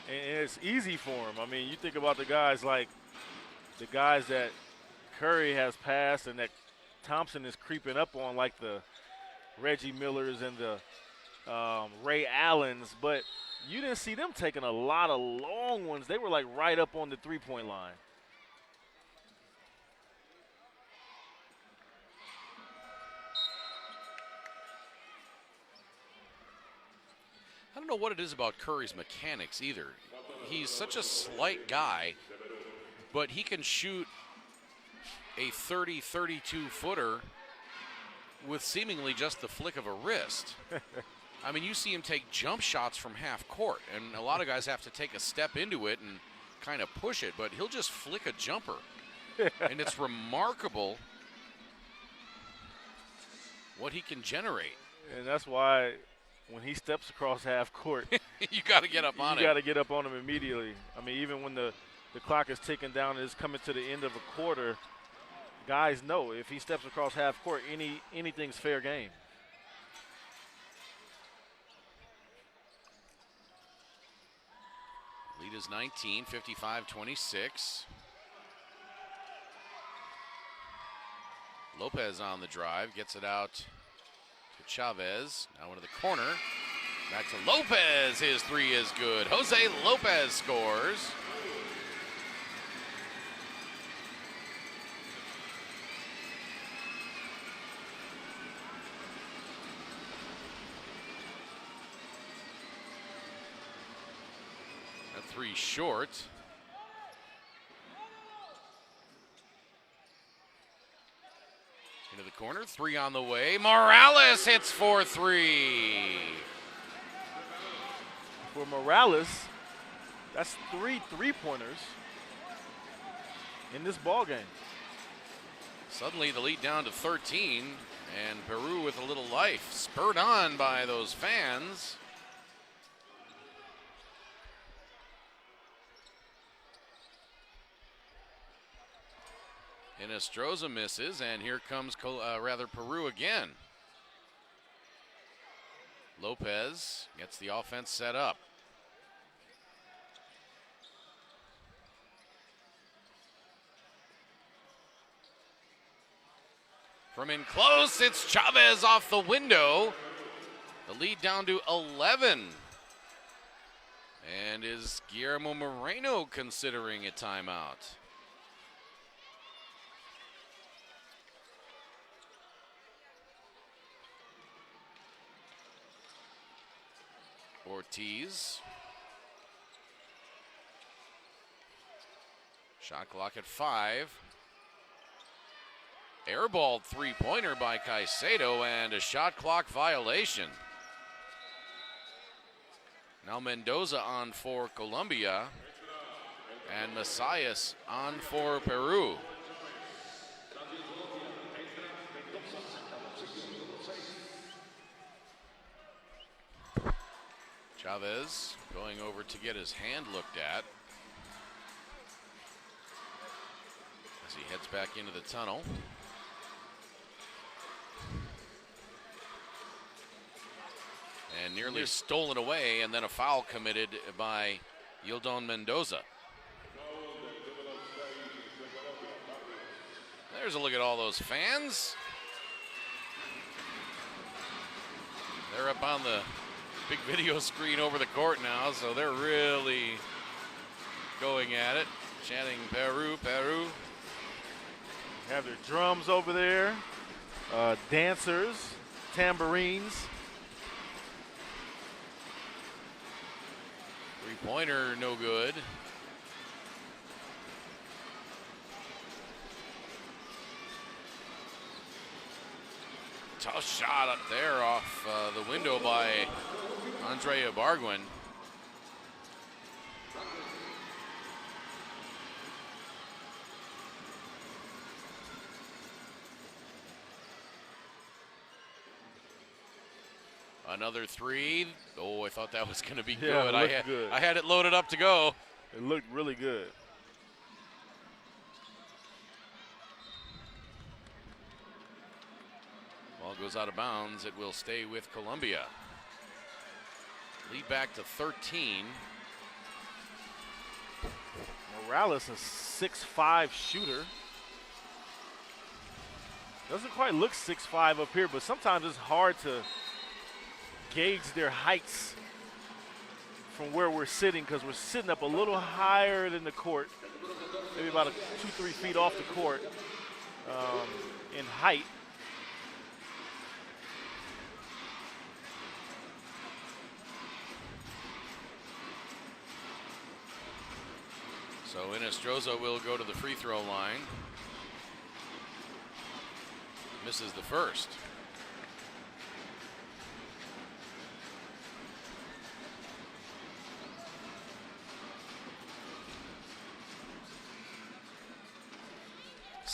And it's easy for him. I mean, you think about the guys that Curry has passed and that Thompson is creeping up on, like the Reggie Millers and the Ray Allens, but you didn't see them taking a lot of long ones. They were like right up on the three-point line. I don't know what it is about Curry's mechanics either. He's such a slight guy, but he can shoot a 30, 32-footer with seemingly just the flick of a wrist. I mean, you see him take jump shots from half court, and a lot of guys have to take a step into it and kind of push it, but he'll just flick a jumper. And it's remarkable what he can generate. And that's why when he steps across half court, you got to get up on him. You got to get up on him immediately. I mean, even when the clock is ticking down and it's coming to the end of a quarter, guys know if he steps across half court, anything's fair game. Lead is 19, 55-26. Lopez on the drive, gets it out to Chavez. Now into the corner. Back to Lopez. His three is good. Jose Lopez scores. That three short. Into the corner, three on the way. Morales hits for three. For Morales, that's 3 3-pointers in this ball game. Suddenly the lead down to 13, and Peru with a little life, spurred on by those fans. Inestrosa misses, and here comes Peru again. Lopez gets the offense set up. From in close, it's Chavez off the window. The lead down to 11. And is Guillermo Moreno considering a timeout? Ortiz. Shot clock at 5. Airballed three-pointer by Caicedo and a shot clock violation. Now Mendoza on for Colombia and Messias on for Peru. Chavez going over to get his hand looked at as he heads back into the tunnel. And nearly stolen away, and then a foul committed by Yildon Mendoza. There's a look at all those fans. They're up on the big video screen over the court now, so they're really going at it, chanting Peru, Peru. Have their drums over there, dancers, tambourines. Three-pointer, no good. Tough shot up there off the window by Andrea Barguin. Another three. Oh, I thought that was going to be good. I had it loaded up to go. It looked really good. Ball goes out of bounds. It will stay with Colombia. Lead back to 13. Morales, a 6'5" shooter. Doesn't quite look 6'5" up here, but sometimes it's hard to gauge their heights from where we're sitting because we're sitting up a little higher than the court, maybe about 2-3 feet off the court in height. So Inestrosa will go to the free throw line. Misses the first.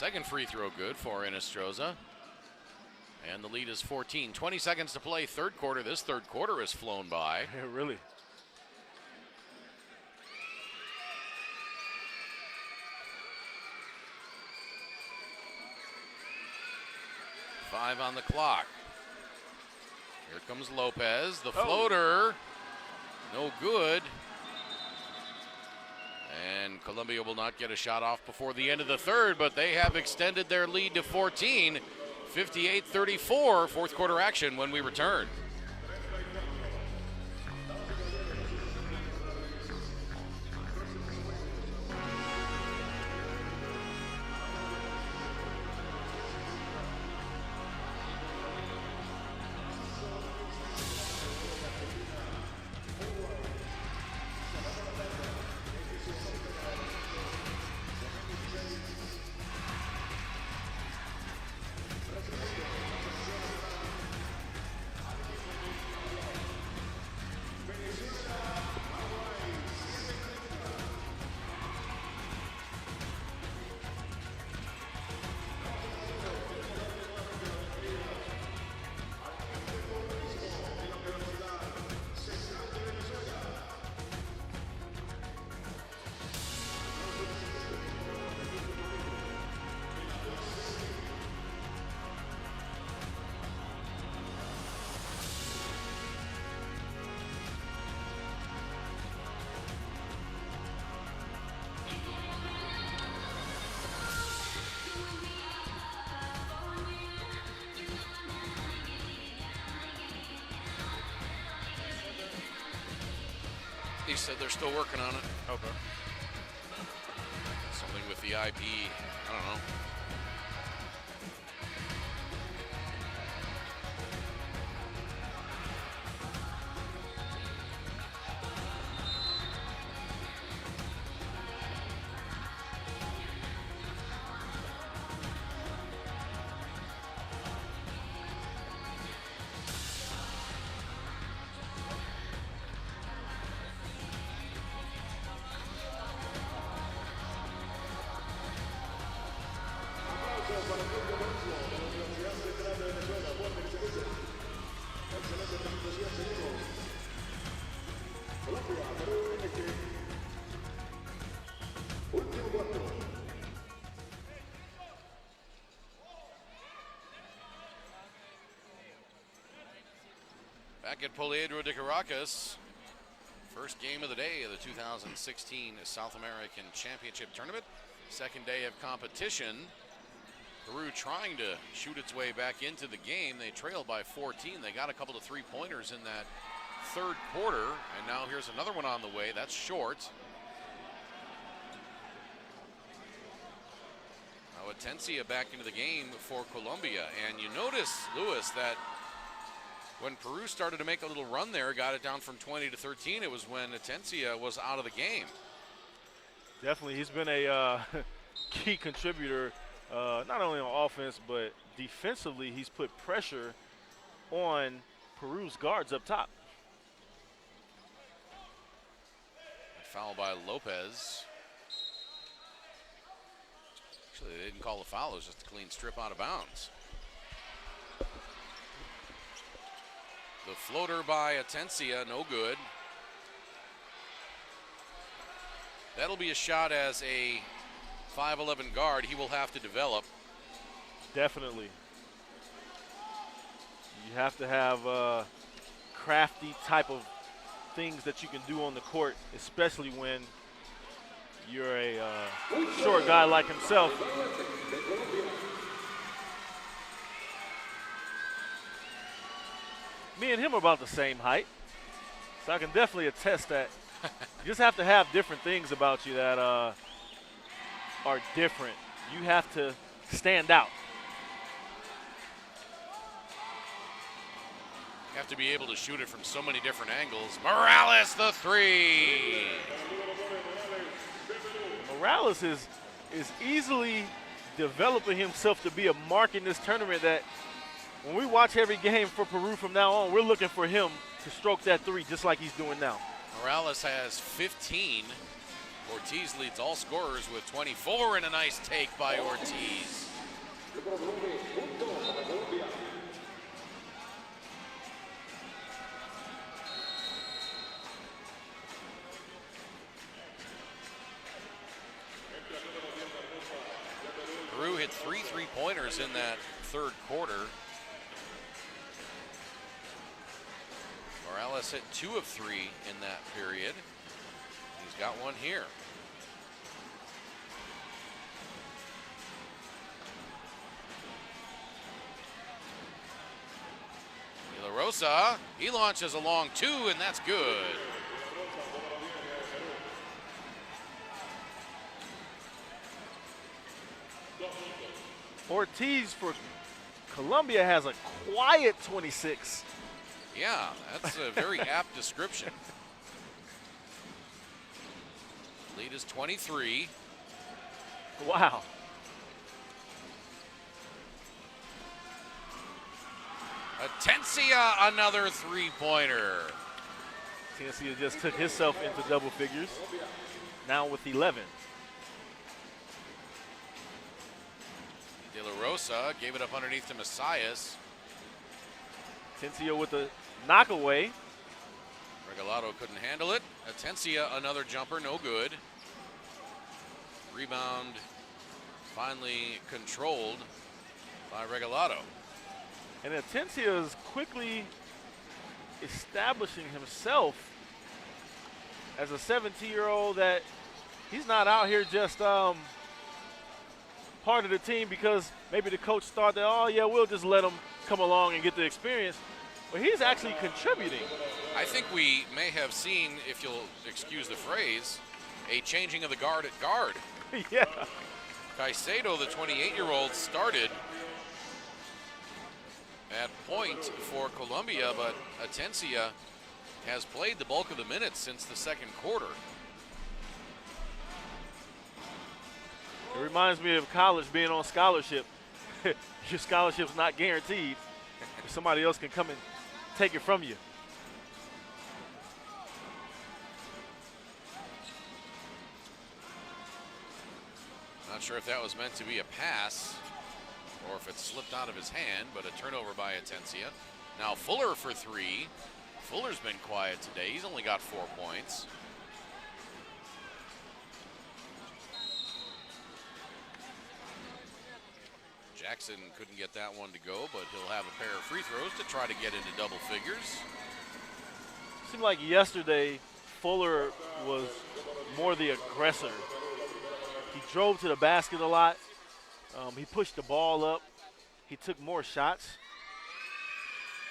Second free throw good for Inestrosa. And the lead is 14. 20 seconds to play third quarter. This third quarter has flown by. Yeah, really. Five on the clock. Here comes Lopez. The floater. No good. And Colombia will not get a shot off before the end of the third, but they have extended their lead to 14. 58-34, fourth quarter action when we return. He said they're still working on it. Okay. Something with the IP, I don't know. Back at Poliedro de Caracas, first game of the day of the 2016 South American Championship Tournament. Second day of competition. Peru trying to shoot its way back into the game. They trailed by 14. They got a couple of three-pointers in that third quarter, and now here's another one on the way. That's short. Now Atencia back into the game for Colombia, and you notice, Lewis, that when Peru started to make a little run there, got it down from 20 to 13, it was when Atencia was out of the game. Definitely, he's been a key contributor, not only on offense, but defensively. He's put pressure on Peru's guards up top. Foul by Lopez. Actually, they didn't call a foul. It was just a clean strip out of bounds. The floater by Atencia, no good. That'll be a shot as a 5'11" guard he will have to develop. Definitely. You have to have crafty type of things that you can do on the court, especially when you're a short guy like himself. Me and him are about the same height, so I can definitely attest that. You just have to have different things about you that are different. You have to stand out. You have to be able to shoot it from so many different angles. Morales, the three. Morales is easily developing himself to be a mark in this tournament that when we watch every game for Peru from now on, we're looking for him to stroke that three just like he's doing now. Morales has 15 Ortiz leads all scorers with 24, and a nice take by Ortiz. Peru hit 3 3-pointers in that third quarter. Morales hit 2 of 3 in that period. He's got one here. De La Rosa, he launches a long 2, and that's good. Ortiz for Colombia has a quiet 26. Yeah, that's a very apt description. Lead is 23. Wow. Atencia, another 3-pointer. Atencia just took himself into double figures. Now with 11. De La Rosa gave it up underneath to Messias. Atencia with a knockaway. Regalado couldn't handle it. Atencia, another jumper, no good. Rebound finally controlled by Regalado. And Atencia is quickly establishing himself as a 17-year-old that he's not out here just part of the team because maybe the coach thought that, oh, yeah, we'll just let him come along and get the experience. But he's actually contributing. I think we may have seen, if you'll excuse the phrase, a changing of the guard at guard. Yeah. Caicedo, the 28-year-old, started at point for Colombia, but Atencia has played the bulk of the minutes since the second quarter. It reminds me of college being on scholarship. Your scholarship's not guaranteed. Somebody else can come and take it from you. Not sure if that was meant to be a pass or if it slipped out of his hand, but a turnover by Atencia. Now Fuller for 3. Fuller's been quiet today. He's only got 4 points. Jackson couldn't get that one to go, but he'll have a pair of free throws to try to get into double figures. Seemed like yesterday Fuller was more the aggressor. He drove to the basket a lot. He pushed the ball up. He took more shots.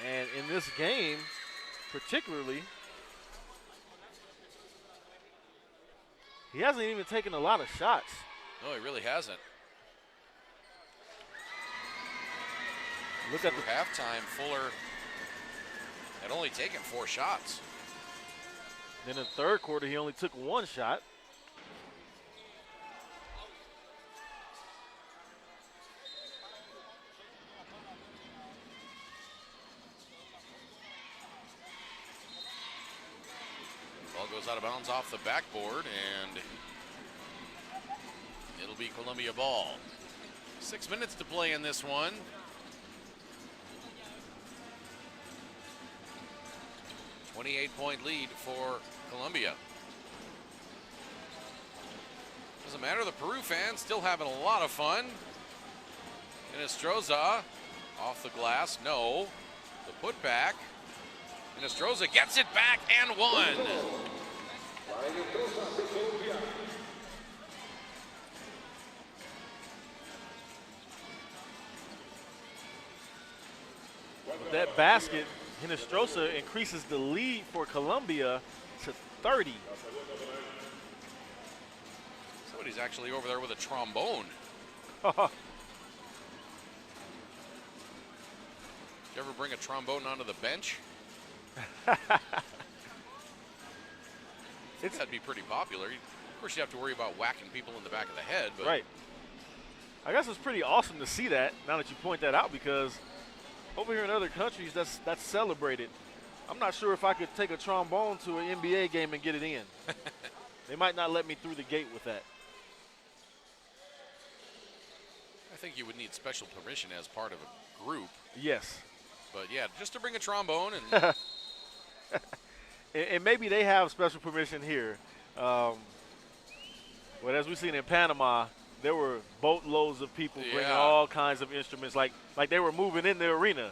And in this game, particularly, he hasn't even taken a lot of shots. No, he really hasn't. Look at the halftime, Fuller had only taken 4 shots. Then in the third quarter, he only took 1 shot. Ball goes out of bounds off the backboard, and it'll be Colombia ball. 6 minutes to play in this one. A 28-point lead for Colombia. Doesn't matter, the Peru fans still having a lot of fun. Inestrosa off the glass, no. The putback. Inestrosa gets it back and one. With that basket, Inestrosa increases the lead for Colombia to 30. Somebody's actually over there with a trombone. Did you ever bring a trombone onto the bench? That'd be pretty popular. Of course, you have to worry about whacking people in the back of the head. But right. I guess it's pretty awesome to see that, now that you point that out, because over here in other countries, that's celebrated. I'm not sure if I could take a trombone to an NBA game and get it in. They might not let me through the gate with that. I think you would need special permission as part of a group. Yes. But yeah, just to bring a trombone and And maybe they have special permission here. But as we've seen in Panama, there were boatloads of people bringing all kinds of instruments, like they were moving in the arena.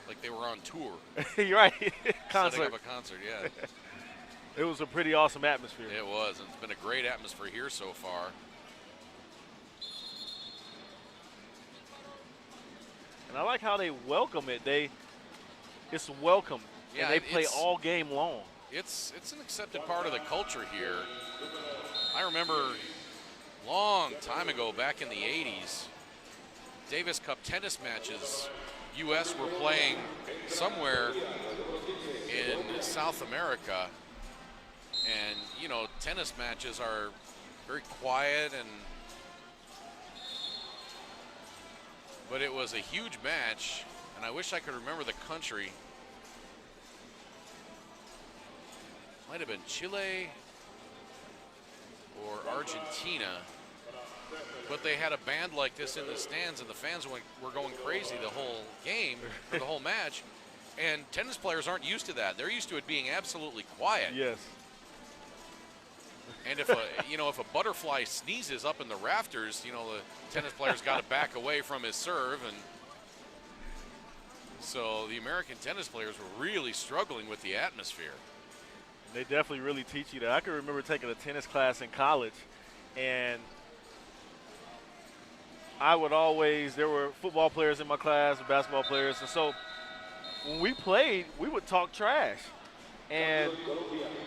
like they were on tour. You're right. Setting up a concert, yeah. It was a pretty awesome atmosphere. It was, and it's been a great atmosphere here so far. And I like how they welcome it. It's welcome, Yeah, and they play all game long. It's an accepted part of the culture here. I remember long time ago, back in the 80s, Davis Cup tennis matches, U.S. were playing somewhere in South America. And, you know, tennis matches are very quiet, but it was a huge match, and I wish I could remember the country. Might have been Chile or Argentina, but they had a band like this in the stands, and the fans were going crazy the whole game, or the whole match. And tennis players aren't used to that. They're used to it being absolutely quiet. Yes. And if a butterfly sneezes up in the rafters, you know, the tennis player's got to back away from his serve, and so the American tennis players were really struggling with the atmosphere. They definitely really teach you that. I can remember taking a tennis class in college, and there were football players in my class, basketball players, and so when we played, we would talk trash. And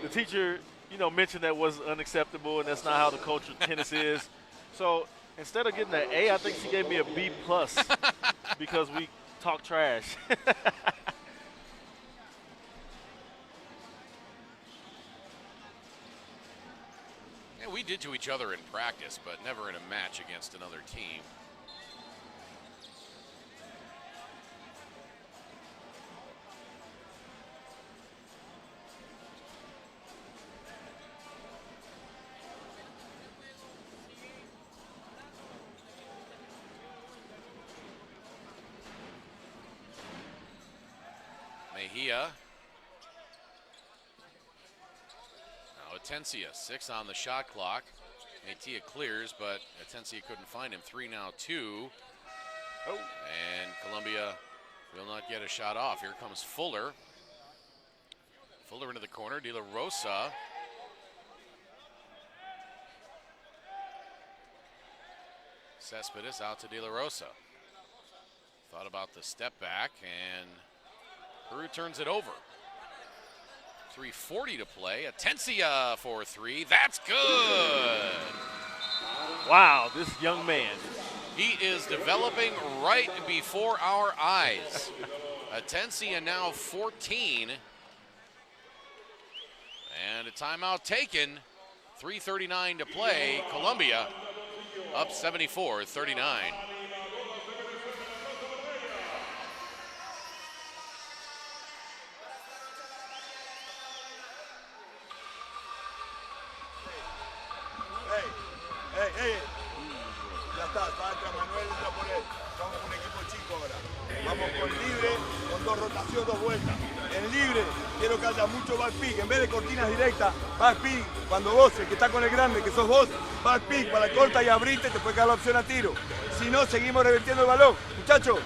the teacher, you know, mentioned that was unacceptable, and that's not how the culture of tennis is. So instead of getting an A, I think she gave me a B+ because we talk trash. Yeah, we did to each other in practice, but never in a match against another team. Mejia. Now Atencia, 6 on the shot clock. Mejia clears, but Atencia couldn't find him. 3 now, 2. Oh. And Colombia will not get a shot off. Here comes Fuller. Fuller into the corner. De La Rosa. Cespedes out to De La Rosa. Thought about the step back, and Peru turns it over. 3:40 to play. Atencia for 3. That's good. Wow, this young man. He is developing right before our eyes. Atencia now 14. And a timeout taken. 3:39 to play. Colombia up 74-39. Ya está, entra Manuel, entra por él. Vamos con un equipo chico ahora. Vamos con libre, con 2 rotaciones, 2 vueltas. En libre, quiero que haya mucho back pick. En vez de cortinas directas, back pick. Cuando vos, el que está con el grande, que sos vos, back pick para corta y abrite, te puede quedar la opción a tiro. Si no, seguimos revirtiendo el balón. Muchachos,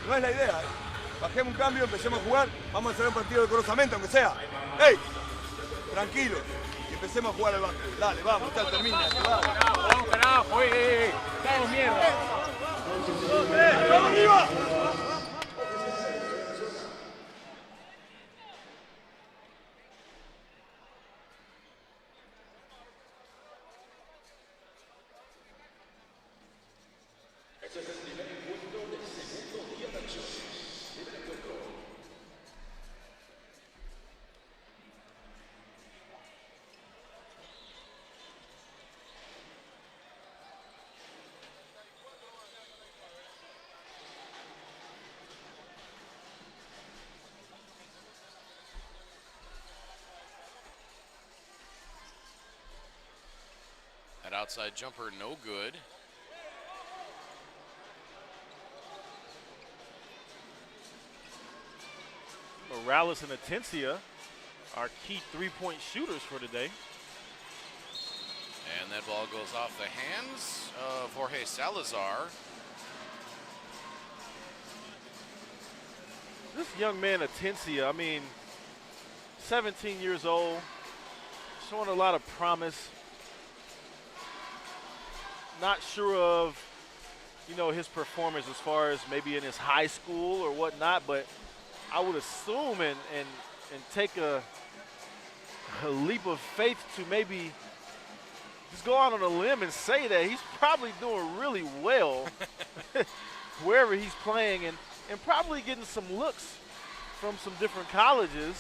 no es la idea. Bajemos un cambio, empecemos a jugar. Vamos a hacer un partido decorosamente, aunque sea. ¡Ey! Tranquilo. Empecemos a jugar al básquet. Dale, vamos, ya termina. Vamos, carajo, estamos mierda. ¡Vamos arriba! outside jumper, no good. Morales and Atencia are key three-point shooters for today. And that ball goes off the hands of Jorge Salazar. This young man, Atencia, I mean, 17 years old, showing a lot of promise. Not sure of, you know, his performance as far as maybe in his high school or whatnot, but I would assume and take a leap of faith to maybe just go out on a limb and say that he's probably doing really well wherever he's playing and probably getting some looks from some different colleges.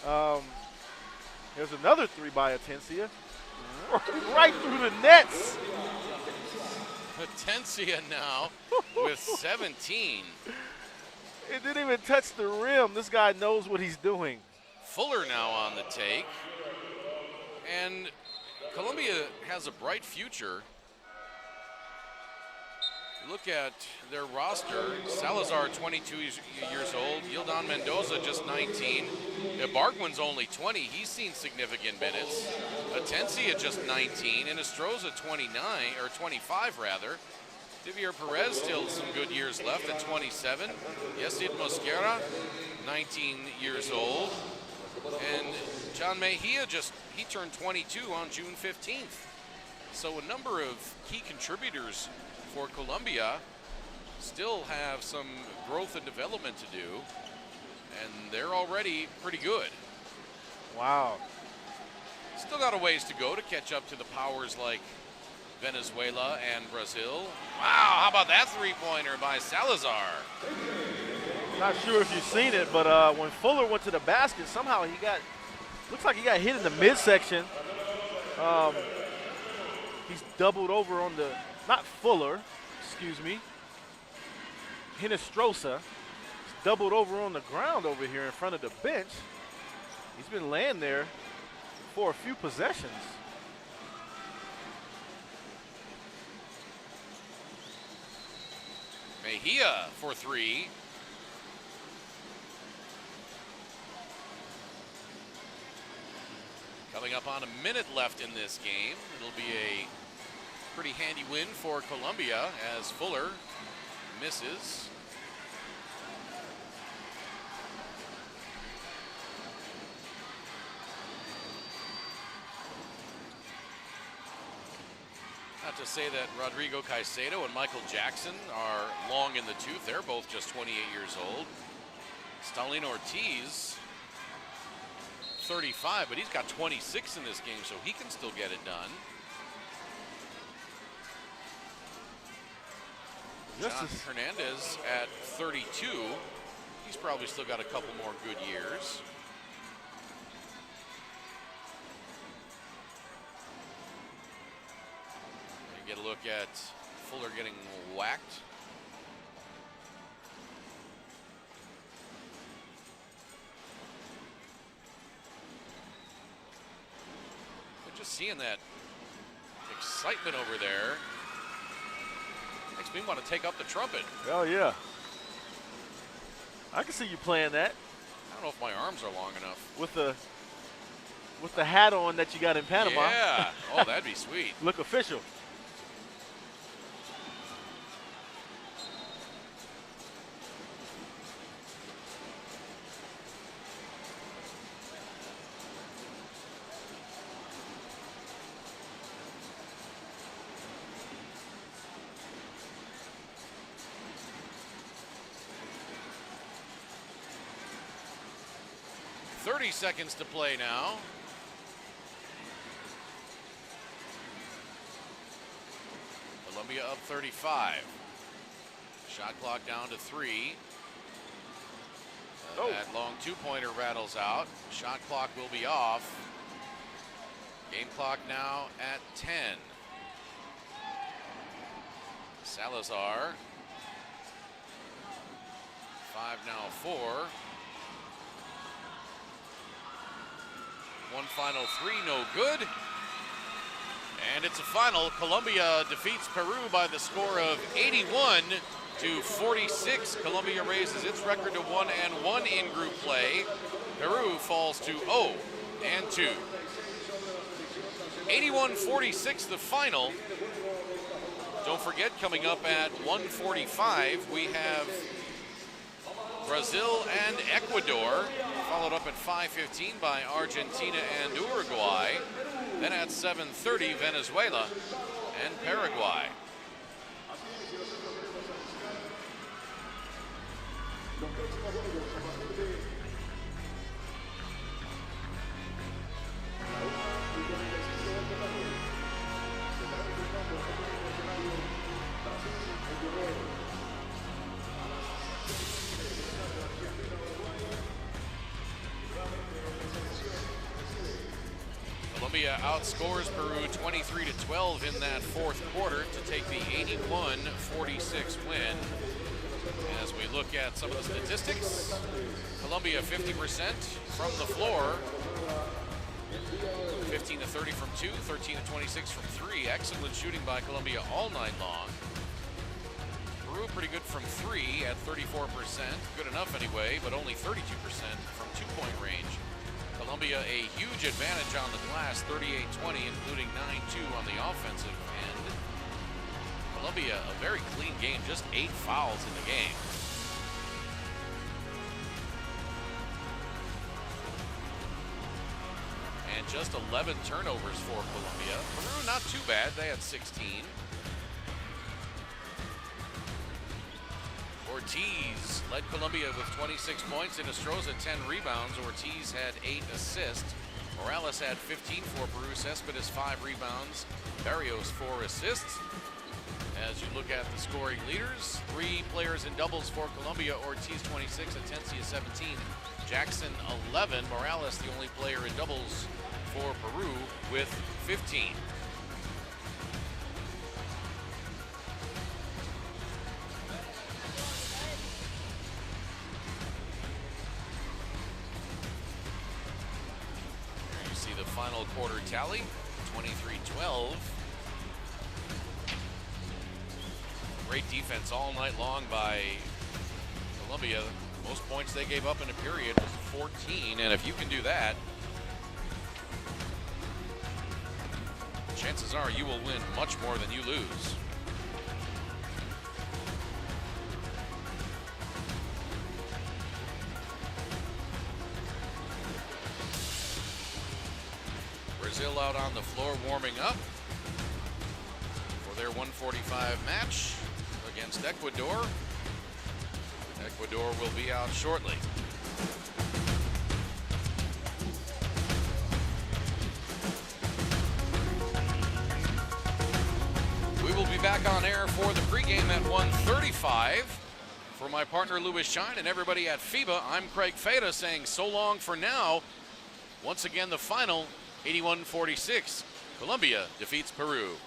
There's another three by Atencia. Right through the nets. Atencia now with 17. It didn't even touch the rim. This guy knows what he's doing. Fuller now on the take. And Colombia has a bright future. Look at their roster. Salazar, 22 years old. Yildan Mendoza, just 19. Ibargüen's only 20. He's seen significant minutes. Atencia, just 19. And Estroza, 29, or 25 rather. Divier Perez, still some good years left at 27. Yesid Mosquera, 19 years old. And John Mejia, he turned 22 on June 15th. So a number of key contributors for Colombia still have some growth and development to do, and they're already pretty good. Wow. Still got a ways to go to catch up to the powers like Venezuela and Brazil. Wow, how about that three-pointer by Salazar? Not sure if you've seen it, but when Fuller went to the basket, somehow looks like he got hit in the midsection. He's doubled over on the, not Fuller, excuse me, Hinestrosa. He's doubled over on the ground over here in front of the bench. He's been laying there for a few possessions. Mejia for three. Coming up on a minute left in this game. It'll be a pretty handy win for Colombia as Fuller misses. Not to say that Rodrigo Caicedo and Michael Jackson are long in the tooth. They're both just 28 years old. Stalin Ortiz, 35, but he's got 26 in this game, so he can still get it done. John Hernandez at 32. He's probably still got a couple more good years. Get a look at Fuller getting whacked. But just seeing that excitement over there makes me want to take up the trumpet. Oh yeah. I can see you playing that. I don't know if my arms are long enough. With the hat on that you got in Panama. Yeah. Oh, that'd be sweet. Look official. Seconds to play now. Colombia up 35. Shot clock down to 3. That long two-pointer rattles out. Shot clock will be off. Game clock now at 10. Salazar. 5 now 4. One final three, no good. And it's a final. Colombia defeats Peru by the score of 81-46. Colombia raises its record to 1-1 in group play. Peru falls to 0-2. 81-46 the final. Don't forget, coming up at 1:45, we have Brazil and Ecuador, followed up at 5:15 by Argentina and Uruguay. Then at 7:30, Venezuela and Paraguay. Colombia outscores Peru 23-12 in that fourth quarter to take the 81-46 win. As we look at some of the statistics, Colombia 50% from the floor, 15-30 from 2, 13-26 from 3. Excellent shooting by Colombia all night long. Peru pretty good from 3 at 34%, good enough anyway, but only 32% from 2-point range. Colombia a huge advantage on the glass, 38-20, including 9-2 on the offensive end. Colombia a very clean game, just 8 fouls in the game. And just 11 turnovers for Colombia. Peru not too bad, they had 16. Ortiz led Colombia with 26 points, and Estroza 10 rebounds. Ortiz had 8 assists. Morales had 15 for Peru. Cespedes 5 rebounds. Barrios 4 assists. As you look at the scoring leaders, 3 players in doubles for Colombia. Ortiz 26, Atencia 17, Jackson 11. Morales the only player in doubles for Peru with 15. Final quarter tally, 23-12. Great defense all night long by Colombia. Most points they gave up in a period was 14, and if you can do that, chances are you will win much more than you lose. Brazil out on the floor warming up for their 1:45 match against Ecuador. Ecuador will be out shortly. We will be back on air for the pregame at 1:35. For my partner Louis Shine and everybody at FIBA, I'm Craig Feda saying so long for now. Once again, the final, 81-46. Colombia defeats Peru.